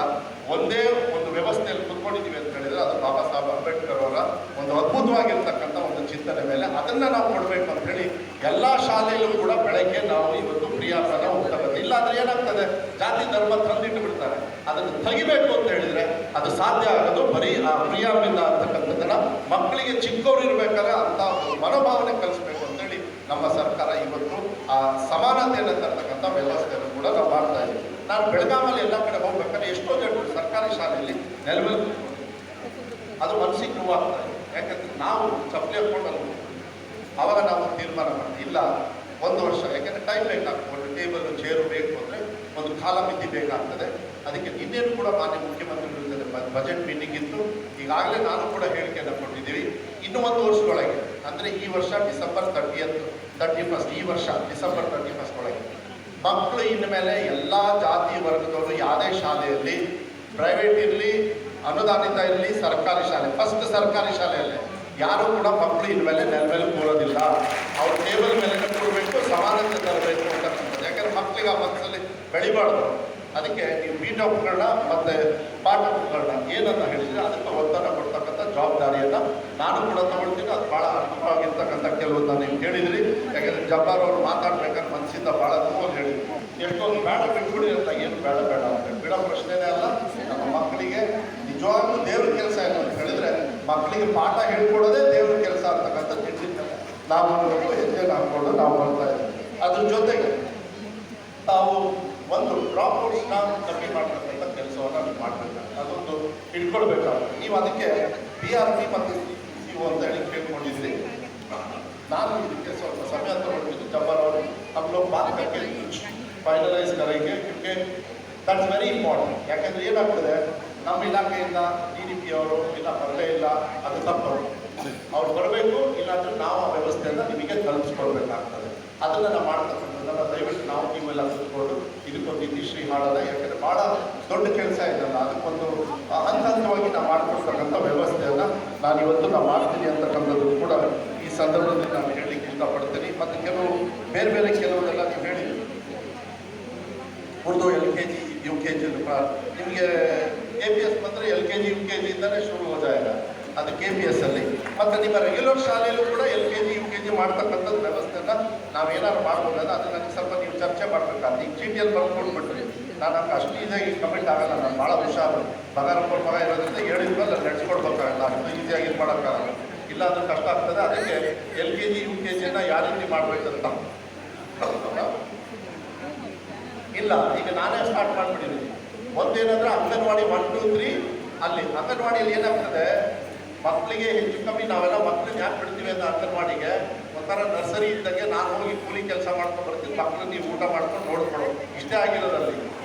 ಒಂದೇ ಒಂದು ವ್ಯವಸ್ಥೆಯಲ್ಲಿ ಕುತ್ಕೊಂಡಿದ್ದೀವಿ ಅಂತ ಹೇಳಿದರೆ ಅದು ಬಾಬಾ ಸಾಹೇಬ್ ಅಂಬೇಡ್ಕರ್ ಅವರ ಒಂದು ಅದ್ಭುತವಾಗಿರ್ತಕ್ಕಂಥ ಒಂದು ಚಿಂತನೆ ಮೇಲೆ ಅದನ್ನು ನಾವು ಕೊಡಬೇಕು ಅಂತ ಹೇಳಿ ಎಲ್ಲ ಶಾಲೆಯಲ್ಲೂ ಕೂಡ ಬೆಳಗ್ಗೆ ನಾವು ಇವತ್ತು ಪ್ರಿಯಾಸನ ಹೋಗ್ತಕ್ಕಂಥ. ಇಲ್ಲಾಂದ್ರೆ ಏನಾಗ್ತದೆ, ಜಾತಿ ಧರ್ಮ ತಂದಿಟ್ಟು ಬಿಡ್ತಾರೆ. ಅದನ್ನು ತೆಗಿಬೇಕು ಅಂತ ಹೇಳಿದರೆ ಅದು ಸಾಧ್ಯ ಆಗೋದು ಬರೀ ಆ ಪ್ರಿಯಾಮಿಂದ ಅಂತಕ್ಕಂಥದ್ದನ್ನ ಮಕ್ಕಳಿಗೆ ಚಿಕ್ಕವರು ಇರಬೇಕಾದ್ರೆ ಅಂತ ಮನೋಭಾವನೆ ಕಲಿಸ್ಬೇಕು ಅಂತೇಳಿ ನಮ್ಮ ಸರ್ಕಾರ ಇವತ್ತು ಆ ಸಮಾನತೆಯನ್ನು ತರ್ತಕ್ಕಂಥ ವ್ಯವಸ್ಥೆಯನ್ನು ಕೂಡ ನಾವು ಮಾಡ್ತಾ ಇದ್ದೀವಿ. ನಾನು ಬೆಳಗಾಮಲ್ಲಿ ಎಲ್ಲ ಕಡೆ ಹೋಗ್ಬೇಕಾದ್ರೆ ಎಷ್ಟೋ ಜನರು ಸರ್ಕಾರಿ ಶಾಲೆಯಲ್ಲಿ ನೆಲವಲ್ಲಿ ಅದು ಮನಸ್ಸಿಗೆ ನೋವಾಗ್ತಾ ಇದೆ. ಯಾಕಂದ್ರೆ ನಾವು ಚಪ್ಪಲಿ ಹಾಕ್ಕೊಂಡು ಅವಾಗ ನಾವು ತೀರ್ಮಾನ ಮಾಡ್ತೀವಿ, ಇಲ್ಲ 1 ವರ್ಷ, ಯಾಕೆಂದರೆ ಟೈಮ್ ಬೇಕಾಗ್ತದೆ, ಒಂದು ಟೇಬಲ್ ಚೇರು ಬೇಕು ಅಂದರೆ ಒಂದು ಕಾಲಮಿತಿ ಬೇಕಾಗ್ತದೆ. ಅದಕ್ಕೆ ಇನ್ನೇನು ಕೂಡ ಮಾನ್ಯ ಮುಖ್ಯಮಂತ್ರಿಗಳ ಜೊತೆ ಬಜೆಟ್ ಮೀಟಿಂಗ್ ಇತ್ತು. ಈಗಾಗಲೇ ನಾನು ಕೂಡ ಹೇಳಿಕೆಯನ್ನು ಕೊಟ್ಟಿದ್ದೀವಿ. ಇನ್ನು 1 ವರ್ಷದೊಳಗೆ ಅಂದರೆ ಈ ವರ್ಷ ಡಿಸೆಂಬರ್ 31st ಈ ವರ್ಷ ಡಿಸೆಂಬರ್ 31st ಒಳಗೆ ಮಕ್ಕಳು ಇನ್ಮೇಲೆ ಎಲ್ಲ ಜಾತಿ ವರ್ಗದವರು ಯಾವುದೇ ಶಾಲೆಯಲ್ಲಿ ಪ್ರೈವೇಟ್ ಇರಲಿ, ಅನುದಾನಿತ ಇರಲಿ, ಸರ್ಕಾರಿ ಶಾಲೆ, ಫಸ್ಟ್ ಸರ್ಕಾರಿ ಶಾಲೆಯಲ್ಲೇ ಯಾರು ಕೂಡ ಮಕ್ಕಳು ಇನ್ಮೇಲೆ ನೆಲ ಮೇಲೆ ಕೂರೋದಿಲ್ಲ. ಅವ್ರ ಟೇಬಲ್ ಮೇಲೆ ಕೂರಬೇಕು, ಸಮಾನತೆ ತರಬೇಕು ಅಂತಕ್ಕಂಥದ್ದು. ಯಾಕಂದರೆ ಮಕ್ಕಳಿಗೆ ಆ ಮಕ್ಕಳಲ್ಲಿ ಬೆಳಿಬಾರ್ದು. ಅದಕ್ಕೆ ನೀವು ಬೀಟಪ್ಗಳನ್ನ ಮತ್ತು ಪಾಠಗಳನ್ನ ಏನನ್ನ ಹೇಳಿದ್ರೆ ಅದಕ್ಕೆ ಒತ್ತನ್ನು ಕೊಡ್ತಕ್ಕಂಥ ಜವಾಬ್ದಾರಿಯನ್ನು ನಾನು ಕೂಡ ತಗೊಳ್ತೀನಿ. ಅದು ಭಾಳ ಅರ್ಥವಾಗಿರ್ತಕ್ಕಂಥ ಕೆಲವೊಂದು ನೀವು ಹೇಳಿದ್ರಿ. ಯಾಕಂದರೆ ಜಬ್ಬಾರ್ ಅವರು ಮಾತಾಡ್ಬೇಕಾದ್ರೆ ಮನಸ್ಸಿಂದ ಭಾಳ ನೋವು ಹೇಳಿದ್ರು. ಎಷ್ಟೊಂದು ಬೇಡ ಬಿಟ್ಬಿಡಿ ಅಂತ, ಏನು ಬೇಡ ಬೇಡ ಅಂತ ಬಿಡೋ ಪ್ರಶ್ನೆನೇ ಅಲ್ಲ. ನಮ್ಮ ಮಕ್ಕಳಿಗೆ ನಿಜವಾಗ್ಲೂ ದೇವ್ರ ಕೆಲಸ ಏನು ಅಂತ ಹೇಳಿದ್ರೆ ಮಕ್ಕಳಿಗೆ ಪಾಠ ಹೇಳ್ಕೊಡೋದೇ ದೇವ್ರ ಕೆಲಸ ಅಂತಕ್ಕಂಥ ತಿಂಡಿನ ನಾವು ಹೆಜ್ಜೆನ ಹಾಕ್ಕೊಂಡು ನಾವು ಬರ್ತಾ ಇದ್ದೀವಿ. ಅದ್ರ ಜೊತೆಗೆ ತಾವು ಒಂದು ಡ್ರಾಪ್ ಔಟ್ಸ್ನ ಕಮ್ಮಿ ಮಾಡ್ತಕ್ಕಂಥ ಕೆಲಸವನ್ನು ಮಾಡಬೇಕು, ಅದೊಂದು ಹಿಡ್ಕೊಳ್ಬೇಕಾಗುತ್ತೆ. ನೀವು ಅದಕ್ಕೆ BRP ಮತ್ತು CO ಅಂತ ಹೇಳಿ ಕೇಳ್ಕೊಂಡಿದ್ರಿ. ನಾನು ಇದಕ್ಕೆ ಸ್ವಲ್ಪ ಸಮಯ ತಗೊಂಡಿದ್ದು. ಜಬ್ಬಾರ್ ಅವರು हम लोग बात करके ಫೈನಲೈಸ್ ಕರೆಂಗೆ, ಕ್योंकि ದಟ್ಸ್ ವೆರಿ ಇಂಪಾರ್ಟೆಂಟ್. ಯಾಕಂದರೆ ಏನಾಗ್ತದೆ, ನಮ್ಮ ಇಲಾಖೆಯಿಂದ DDP ಅವರು ಇಲ್ಲ ಬರಲೇ ಇಲ್ಲ, ಅದು ತಪ್ಪು. ಅವ್ರು ಬರಬೇಕು, ಇಲ್ಲಾಂದರೆ ನಾವು ಆ ವ್ಯವಸ್ಥೆಯನ್ನು ನಿಮಗೆ ತಲುಪಿಸ್ಕೊಡ್ಬೇಕಾಗ್ತದೆ. ಅದನ್ನು ನಾವು ಮಾಡ್ತಕ್ಕಂಥದ್ದನ್ನು ದಯವಿಟ್ಟು ನಾವು ನೀವೆಲ್ಲ ಕೂತ್ಕೊಂಡು ಇದಕ್ಕೊಂದು ಇತಿಶ್ರೀ ಮಾಡೋದ. ಯಾಕಂದರೆ ಭಾಳ ದೊಡ್ಡ ಕೆಲಸ ಇದೆಲ್ಲ, ಅದಕ್ಕೊಂದು ಹಂತವಾಗಿ ನಾವು ಮಾಡ್ಕೊಳ್ತಕ್ಕಂಥ ವ್ಯವಸ್ಥೆಯನ್ನು ನಾನಿವತ್ತು ನಾವು ಮಾಡ್ತೀನಿ ಅಂತಕ್ಕಂಥದ್ದು ಕೂಡ ಈ ಸಂದರ್ಭದಲ್ಲಿ ನಾನು ಹೇಳಲಿಕ್ಕೆ ಇಷ್ಟಪಡ್ತೀನಿ. ಮತ್ತು ಕೆಲವು ಬೇರೆ ಬೇರೆ ಕೆಲವರೆಲ್ಲ ನೀವು ಹೇಳಿ ಉರ್ದು LKG UKG ನಿಮಗೆ KPS ಬಂದರೆ LKG UKG ಇಂದಲೇ ಶುರು ಹೋ ಜಾಯೇಗಾ, ಅದು KPS ಅಲ್ಲಿ. ಮತ್ತು ನಿಮ್ಮ ರೆಗ್ಯುಲರ್ ಶಾಲೆಯಲ್ಲೂ ಕೂಡ LKG UKG ಮಾಡ್ತಕ್ಕಂಥದ್ದು ವ್ಯವಸ್ಥೆನ ನಾವೇನಾದ್ರು ಮಾಡ್ಬೋದಲ್ಲ, ಅದು ನನಗೆ ಸ್ವಲ್ಪ ನೀವು ಚರ್ಚೆ ಮಾಡಬೇಕಾದ್ರೆ ಈಗ ಚೀಟಿಯಲ್ಲಿ ಬರ್ಕೊಟ್ಬಿಟ್ರಿ. ನಾನು ಅಷ್ಟು ಈಸಿಯಾಗಿ ಕಮೆಂಟ್ ಆಗಲ್ಲ, ನಾನು ಭಾಳ ಹುಷಾರು. ಮಗ ಇರೋದ್ರಿಂದ ಹೇಳಿದ್ಮೇಲೆ ನಡೆಸ್ಕೊಡ್ಬೇಕಾಗಲ್ಲ, ಅಷ್ಟು ಈಸಿಯಾಗಿ ಇದು ಮಾಡೋಕ್ಕಾಗಲ್ಲ. ಇಲ್ಲ ಅದು ಕಷ್ಟ ಆಗ್ತದೆ. ಅದಕ್ಕೆ LKG UKGನ ಯಾವ ರೀತಿ ಮಾಡಬೇಕಂತ ಇಲ್ಲ, ಈಗ ನಾನೇ ಸ್ಟಾರ್ಟ್ ಮಾಡಿಬಿಟ್ಟಿದ್ದೀನಿ. ಒಂದೇನಂದ್ರೆ ಅಂಗನವಾಡಿ 1, 2, 3 ಅಲ್ಲಿ ಅಂಗನವಾಡಿಯಲ್ಲಿ ಏನಾಗ್ತದೆ, ಮಕ್ಕಳಿಗೆ ಹೆಚ್ಚು ಕಮ್ಮಿ ನಾವೆಲ್ಲ ಮಕ್ಕಳನ್ನ ಯಾಕೆ ಬಿಡ್ತೀವಿ ಅಂತ ಅಂಗನವಾಡಿಗೆ ಒಂಥರ ನರ್ಸರಿ ಇದ್ದಂಗೆ ನಾನು ಹೋಗಿ ಕೂಲಿ ಕೆಲಸ ಮಾಡ್ಕೊಂಡು ಬರ್ತೀನಿ, ಮಕ್ಕಳನ್ನ ನೀವು ಊಟ ಮಾಡ್ಕೊಂಡು ನೋಡ್ಕೊಳ್ಳೋ ಇಷ್ಟೇ ಆಗಿರೋದಲ್ಲಿ.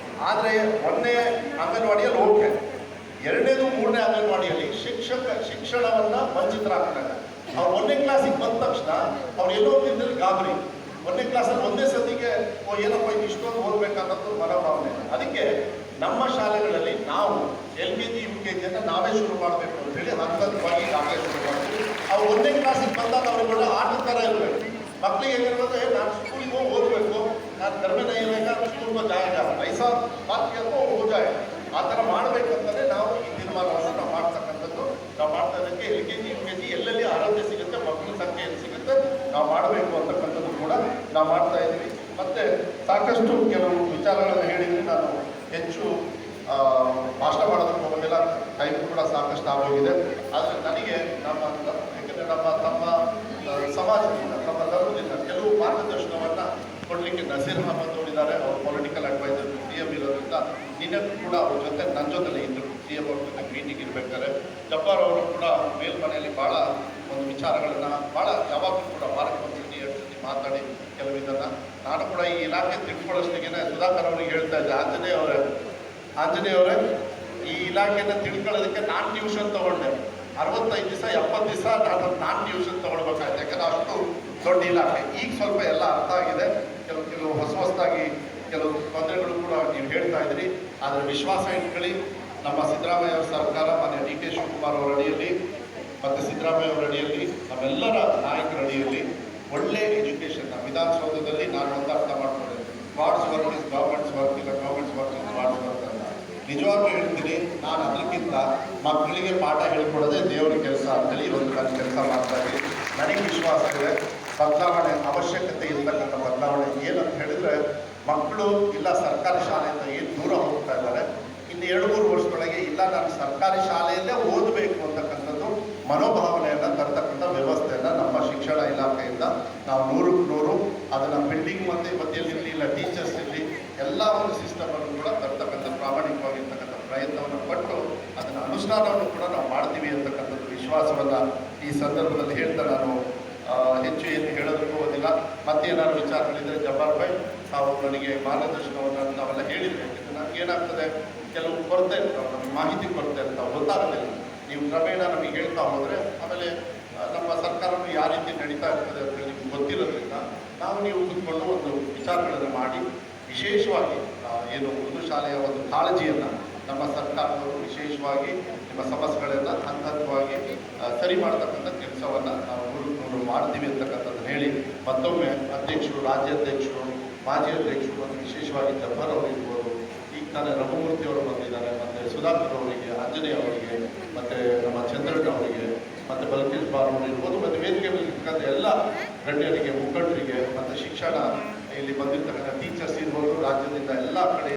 ಆದರೆ ಒಂದನೇ ಅಂಗನವಾಡಿಯಲ್ಲಿ ಓಕೆ, ಎರಡನೇದು ಮೂರನೇ ಅಂಗನವಾಡಿಯಲ್ಲಿ ಶಿಕ್ಷಣವನ್ನು ವಂಚಿತರಾಗ್ತಾರೆ. ಅವ್ರು 1ನೇ ಕ್ಲಾಸಿಗೆ ಬಂದ ತಕ್ಷಣ ಅವ್ರು ಎಲ್ಲೋ ಒಂದು ಗಾಬರಿ. 1ನೇ ಕ್ಲಾಸಲ್ಲಿ ಒಂದೇ ಸತಿಗೆ ಏನಪ್ಪ ಇಷ್ಟೊಂದು ಓದಬೇಕನ್ನೋದು ಮನೋಭಾವನೆ. ಅದಕ್ಕೆ ನಮ್ಮ ಶಾಲೆಗಳಲ್ಲಿ ನಾವು LKG UKGಯನ್ನು ನಾವೇ ಶುರು ಮಾಡಬೇಕು ಅಂತೇಳಿ ಹಂತವಾಗಿ ದಾಖಲೆ ಶುರು ಮಾಡ್ತೀವಿ. ಅವ್ರು 1ನೇ ಕ್ಲಾಸಿಗೆ ಬಂದಾಗ ಅವ್ರಿಗೆಲ್ಲ ಆಟದ ಥರ ಇರಬೇಕು. ಮಕ್ಕಳಿಗೆ ಹೇಗಿರ್ತದೆ, ನಾನು ಸ್ಕೂಲಿಗೆ ಹೋಗಿ ಓದಬೇಕು, ನಾನು ಕಡಿಮೆ ನೈವೇಗ ಸ್ಕೂಲ್ಗೆ ಜಾಯೇಗ ಐಸಾ ಬಾಕಿ ಅಂತ ಹೋ ಜಾಯ, ಆ ಥರ ಮಾಡಬೇಕಂತಲೇ ನಾವು ಈ ತೀರ್ಮಾನವನ್ನು ನಾವು ಮಾಡ್ತಕ್ಕಂಥದ್ದು. ನಾವು ಮಾಡ್ತಾ ಇದ್ದಕ್ಕೆ LKG UKG ಎಲ್ಲೆಲ್ಲಿ ಆರೋಗ್ಯ ಸಿಗುತ್ತೆ, ಮಕ್ಕಳ ಸಂಖ್ಯೆ ಎಲ್ಲಿ ಸಿಗುತ್ತೆ ನಾವು ಮಾಡಬೇಕು ಅಂತಕ್ಕಂಥದ್ದು ಕೂಡ ನಾವು ಮಾಡ್ತಾ ಇದ್ವಿ. ಮತ್ತು ಸಾಕಷ್ಟು ಕೆಲವು ವಿಚಾರಗಳನ್ನು ಹೇಳಿದರೆ ನಾನು ಹೆಚ್ಚು ಭಾಷಣ ಮಾಡೋದಕ್ಕೆ ಹೋಗೋದಿಲ್ಲ, ಟೈಮ್ ಕೂಡ ಸಾಕಷ್ಟು ಆಗೋಗಿದೆ. ಆದರೆ ನನಗೆ ಯಾಕೆಂದರೆ ತಮ್ಮ ಸಮಾಜದಿಂದ, ನಮ್ಮ ಧರ್ಮದಿಂದ ಕೆಲವು ಮಾರ್ಗದರ್ಶನವನ್ನು ಕೊಡಲಿಕ್ಕೆ ನಸೀರ್ ಅಹಮದ್ ಅವರಿದ್ದಾರೆ. ಅವರು ಪೊಲಿಟಿಕಲ್ ಅಡ್ವೈಸರ್ CM ಇರೋದ್ರಿಂದ ನಿನ್ನೆ ಕೂಡ ಅವ್ರ ಜೊತೆ ನನ್ನ ಜೊತೆಲೇ ಇದ್ದರು. CM ಅವ್ರ ಜೊತೆ ಮೀಟಿಂಗ್ ಇರಬೇಕಾದ್ರೆ ಜಬ್ಬಾರ್ ಅವರು ಕೂಡ ಮೇಲ್ಮನೆಯಲ್ಲಿ ಭಾಳ ಒಂದು ವಿಚಾರಗಳನ್ನು ಭಾಳ ಯಾವಾಗಲೂ ಕೂಡ ವಾರಕ್ಕೆ ಒಂದ್ಸತಿ 2 ಸತಿ ಮಾತಾಡಿ ಕೆಲವಿದನ್ನು ನಾನು ಕೂಡ ಈ ಇಲಾಖೆ ತಿಳ್ಕೊಳ್ಳೋಷ್ಟಿಗೆ ಸುಧಾಕರ್ ಅವರಿಗೆ ಹೇಳ್ತಾ ಇದ್ದೆ, ಆಂಜನೇಯ ಅವರೇ ಈ ಇಲಾಖೆಯನ್ನು ತಿಳ್ಕೊಳ್ಳೋದಕ್ಕೆ ನಾನು ಟ್ಯೂಷನ್ ತೊಗೊಂಡೆ. 65 ದಿವಸ 70 ದಿವಸ ನಾನು ಟ್ಯೂಷನ್ ತೊಗೊಳ್ಬೇಕಾಯ್ತು, ಯಾಕಂದರೆ ಅಷ್ಟು ದೊಡ್ಡ ಇಲಾಖೆ. ಈಗ ಸ್ವಲ್ಪ ಎಲ್ಲ ಅರ್ಥ ಆಗಿದೆ. ಕೆಲವು ಹೊಸದಾಗಿ ಕೆಲವು ತೊಂದರೆಗಳು ಕೂಡ ನೀವು ಹೇಳ್ತಾ ಇದ್ರಿ. ಆದರೆ ವಿಶ್ವಾಸ ಇಟ್ಕೊಳ್ಳಿ, ನಮ್ಮ ಸಿದ್ದರಾಮಯ್ಯ ಅವರ ಸರ್ಕಾರ ಮಾನ್ಯ DK ಶಿವಕುಮಾರ್ ಅವರ ಅಡಿಯಲ್ಲಿ ಮತ್ತು ಸಿದ್ದರಾಮಯ್ಯ ಅವರ ಅಡಿಯಲ್ಲಿ ನಮ್ಮೆಲ್ಲರ ನಾಯಕರ ಅಡಿಯಲ್ಲಿ ಒಳ್ಳೆ ಎಜುಕೇಷನ್ನ ವಿಧಾನಸೌಧದಲ್ಲಿ ನಾನು ಒಂದು ಅರ್ಥ ಮಾಡ್ಕೊಂಡೆ, God's work is government's work, ಇಲ್ಲ government's work is God's work ಅಂತ. ನಿಜವಾಗ್ಲೂ ಹೇಳ್ತೀನಿ, ನಾನು ಅದಕ್ಕಿಂತ ಮಕ್ಕಳಿಗೆ ಪಾಠ ಹೇಳ್ಕೊಡೋದೇ ದೇವರ ಕೆಲಸ ಅಂತೇಳಿ ಒಂದು ನಾನು ಕೆಲಸ ಮಾಡ್ತಾ ಇದ್ದೀನಿ. ನನಗೆ ವಿಶ್ವಾಸ ಇದೆ ಬದಲಾವಣೆ ಅವಶ್ಯಕತೆ ಇರ್ತಕ್ಕಂಥ ಬದಲಾವಣೆ ಏನಂತ ಹೇಳಿದರೆ, ಮಕ್ಕಳು ಇಲ್ಲ ಸರ್ಕಾರಿ ಶಾಲೆಯಿಂದ ಏನು ದೂರ ಹೋಗ್ತಾ ಇದ್ದಾರೆ, ಇನ್ನು 2-3 ವರ್ಷದೊಳಗೆ ಇಲ್ಲ ನಾನು ಸರ್ಕಾರಿ ಶಾಲೆಯಲ್ಲೇ ಓದಬೇಕು ಅಂತಕ್ಕಂಥದ್ದು ಮನೋಭಾವನೆಯನ್ನು ತರ್ತಕ್ಕಂಥ ವ್ಯವಸ್ಥೆಯನ್ನು ನಮ್ಮ ಶಿಕ್ಷಣ ಇಲಾಖೆಯಿಂದ ನಾವು 100ಕ್ಕೆ 100 ಅದನ್ನು ಬಿಲ್ಡಿಂಗ್ ಮಧ್ಯೆಯಲ್ಲಿ ಇಲ್ಲ ಟೀಚರ್ಸ್ ಇರಲಿ ಎಲ್ಲ ಒಂದು ಸಿಸ್ಟಮನ್ನು ಕೂಡ ತರ್ತಕ್ಕಂಥ ಪ್ರಾಮಾಣಿಕವಾಗಿರ್ತಕ್ಕಂಥ ಪ್ರಯತ್ನವನ್ನು ಪಟ್ಟು ಅದನ್ನು ಅನುಷ್ಠಾನವನ್ನು ಕೂಡ ನಾವು ಮಾಡ್ತೀವಿ ಅಂತಕ್ಕಂಥದ್ದು ವಿಶ್ವಾಸವನ್ನು ಈ ಸಂದರ್ಭದಲ್ಲಿ ಹೇಳ್ತಾ ನಾನು ಹೆಚ್ಚು ಏನು ಹೇಳೋದಕ್ಕೂ ಹೋಗೋದಿಲ್ಲ. ಮತ್ತೇನಾದ್ರು ವಿಚಾರಗಳಿದ್ದರೆ ಜಬ್ಬಾರ್ ಭಾಯ್ ತಾವು ನನಗೆ ಮಾರ್ಗದರ್ಶನವನ್ನು ನಾವೆಲ್ಲ ಹೇಳಿದ್ವಿ. ನನಗೆ ಏನಾಗ್ತದೆ, ಕೆಲವು ಕೊರತೆ ಇರ್ತಾವೆ, ನಮಗೆ ಮಾಹಿತಿ ಕೊರತೆ ಇರ್ತಾವೆ, ಗೊತ್ತಾಗೋದಿಲ್ಲ. ನೀವು ಕ್ರಮೇಣ ನಮಗೆ ಹೇಳ್ತಾ ಹೋದರೆ ಆಮೇಲೆ ನಮ್ಮ ಸರ್ಕಾರವು ಯಾವ ರೀತಿ ನಡೀತಾ ಇರ್ತದೆ ಅಂತ ನಿಮ್ಗೆ ಗೊತ್ತಿರೋದ್ರಿಂದ ನಾವು ನೀವು ಕೂತ್ಕೊಂಡು ಒಂದು ವಿಚಾರಗಳನ್ನು ಮಾಡಿ ವಿಶೇಷವಾಗಿ ಏನು ಉರ್ದು ಶಾಲೆಯ ಒಂದು ಕಾಳಜಿಯನ್ನು ನಮ್ಮ ಸರ್ಕಾರದವರು ವಿಶೇಷವಾಗಿ ನಿಮ್ಮ ಸಮಸ್ಯೆಗಳನ್ನು ಹಂತವಾಗಿ ಸರಿ ಮಾಡ್ತಕ್ಕಂಥ ಕೆಲಸವನ್ನು ನಾವು 100 ಮಾಡ್ತೀವಿ ಅಂತಕ್ಕಂಥದ್ದನ್ನು ಹೇಳಿ ಮತ್ತೊಮ್ಮೆ ಅಧ್ಯಕ್ಷರು, ರಾಜ್ಯಾಧ್ಯಕ್ಷರು, ಮಾಜಿ ಅಧ್ಯಕ್ಷರು ಮತ್ತು ವಿಶೇಷವಾಗಿ ಜಬ್ಬಾರ್ ಅವರು ಇರ್ಬೋದು, ಈಗ ಮಾನ್ಯ ರಘುಮೂರ್ತಿ ಅವರು ಬಂದಿದ್ದಾರೆ, ಮತ್ತು ಸುಧಾಕರ್ ಅವರಿಗೆ, ಆಂಜನೇಯ ಅವರಿಗೆ, ಮತ್ತು ನಮ್ಮ ಚಂದ್ರಣ್ಣ ಅವರಿಗೆ, ಮತ್ತು ಬಲಕೇಶ್ ಬಾರೂರು ಇರ್ಬೋದು, ಮತ್ತು ವೇದಿಕೆ ಮೇಲೆ ಇರ್ತಕ್ಕಂಥ ಎಲ್ಲ ಗಣ್ಯರಿಗೆ, ಮುಖಂಡರಿಗೆ, ಮತ್ತು ಶಿಕ್ಷಣ ಇಲ್ಲಿ ಬಂದಿರ್ತಕ್ಕಂಥ ಟೀಚರ್ಸ್ ಇರ್ಬೋದು, ರಾಜ್ಯದಿಂದ ಎಲ್ಲ ಕಡೆ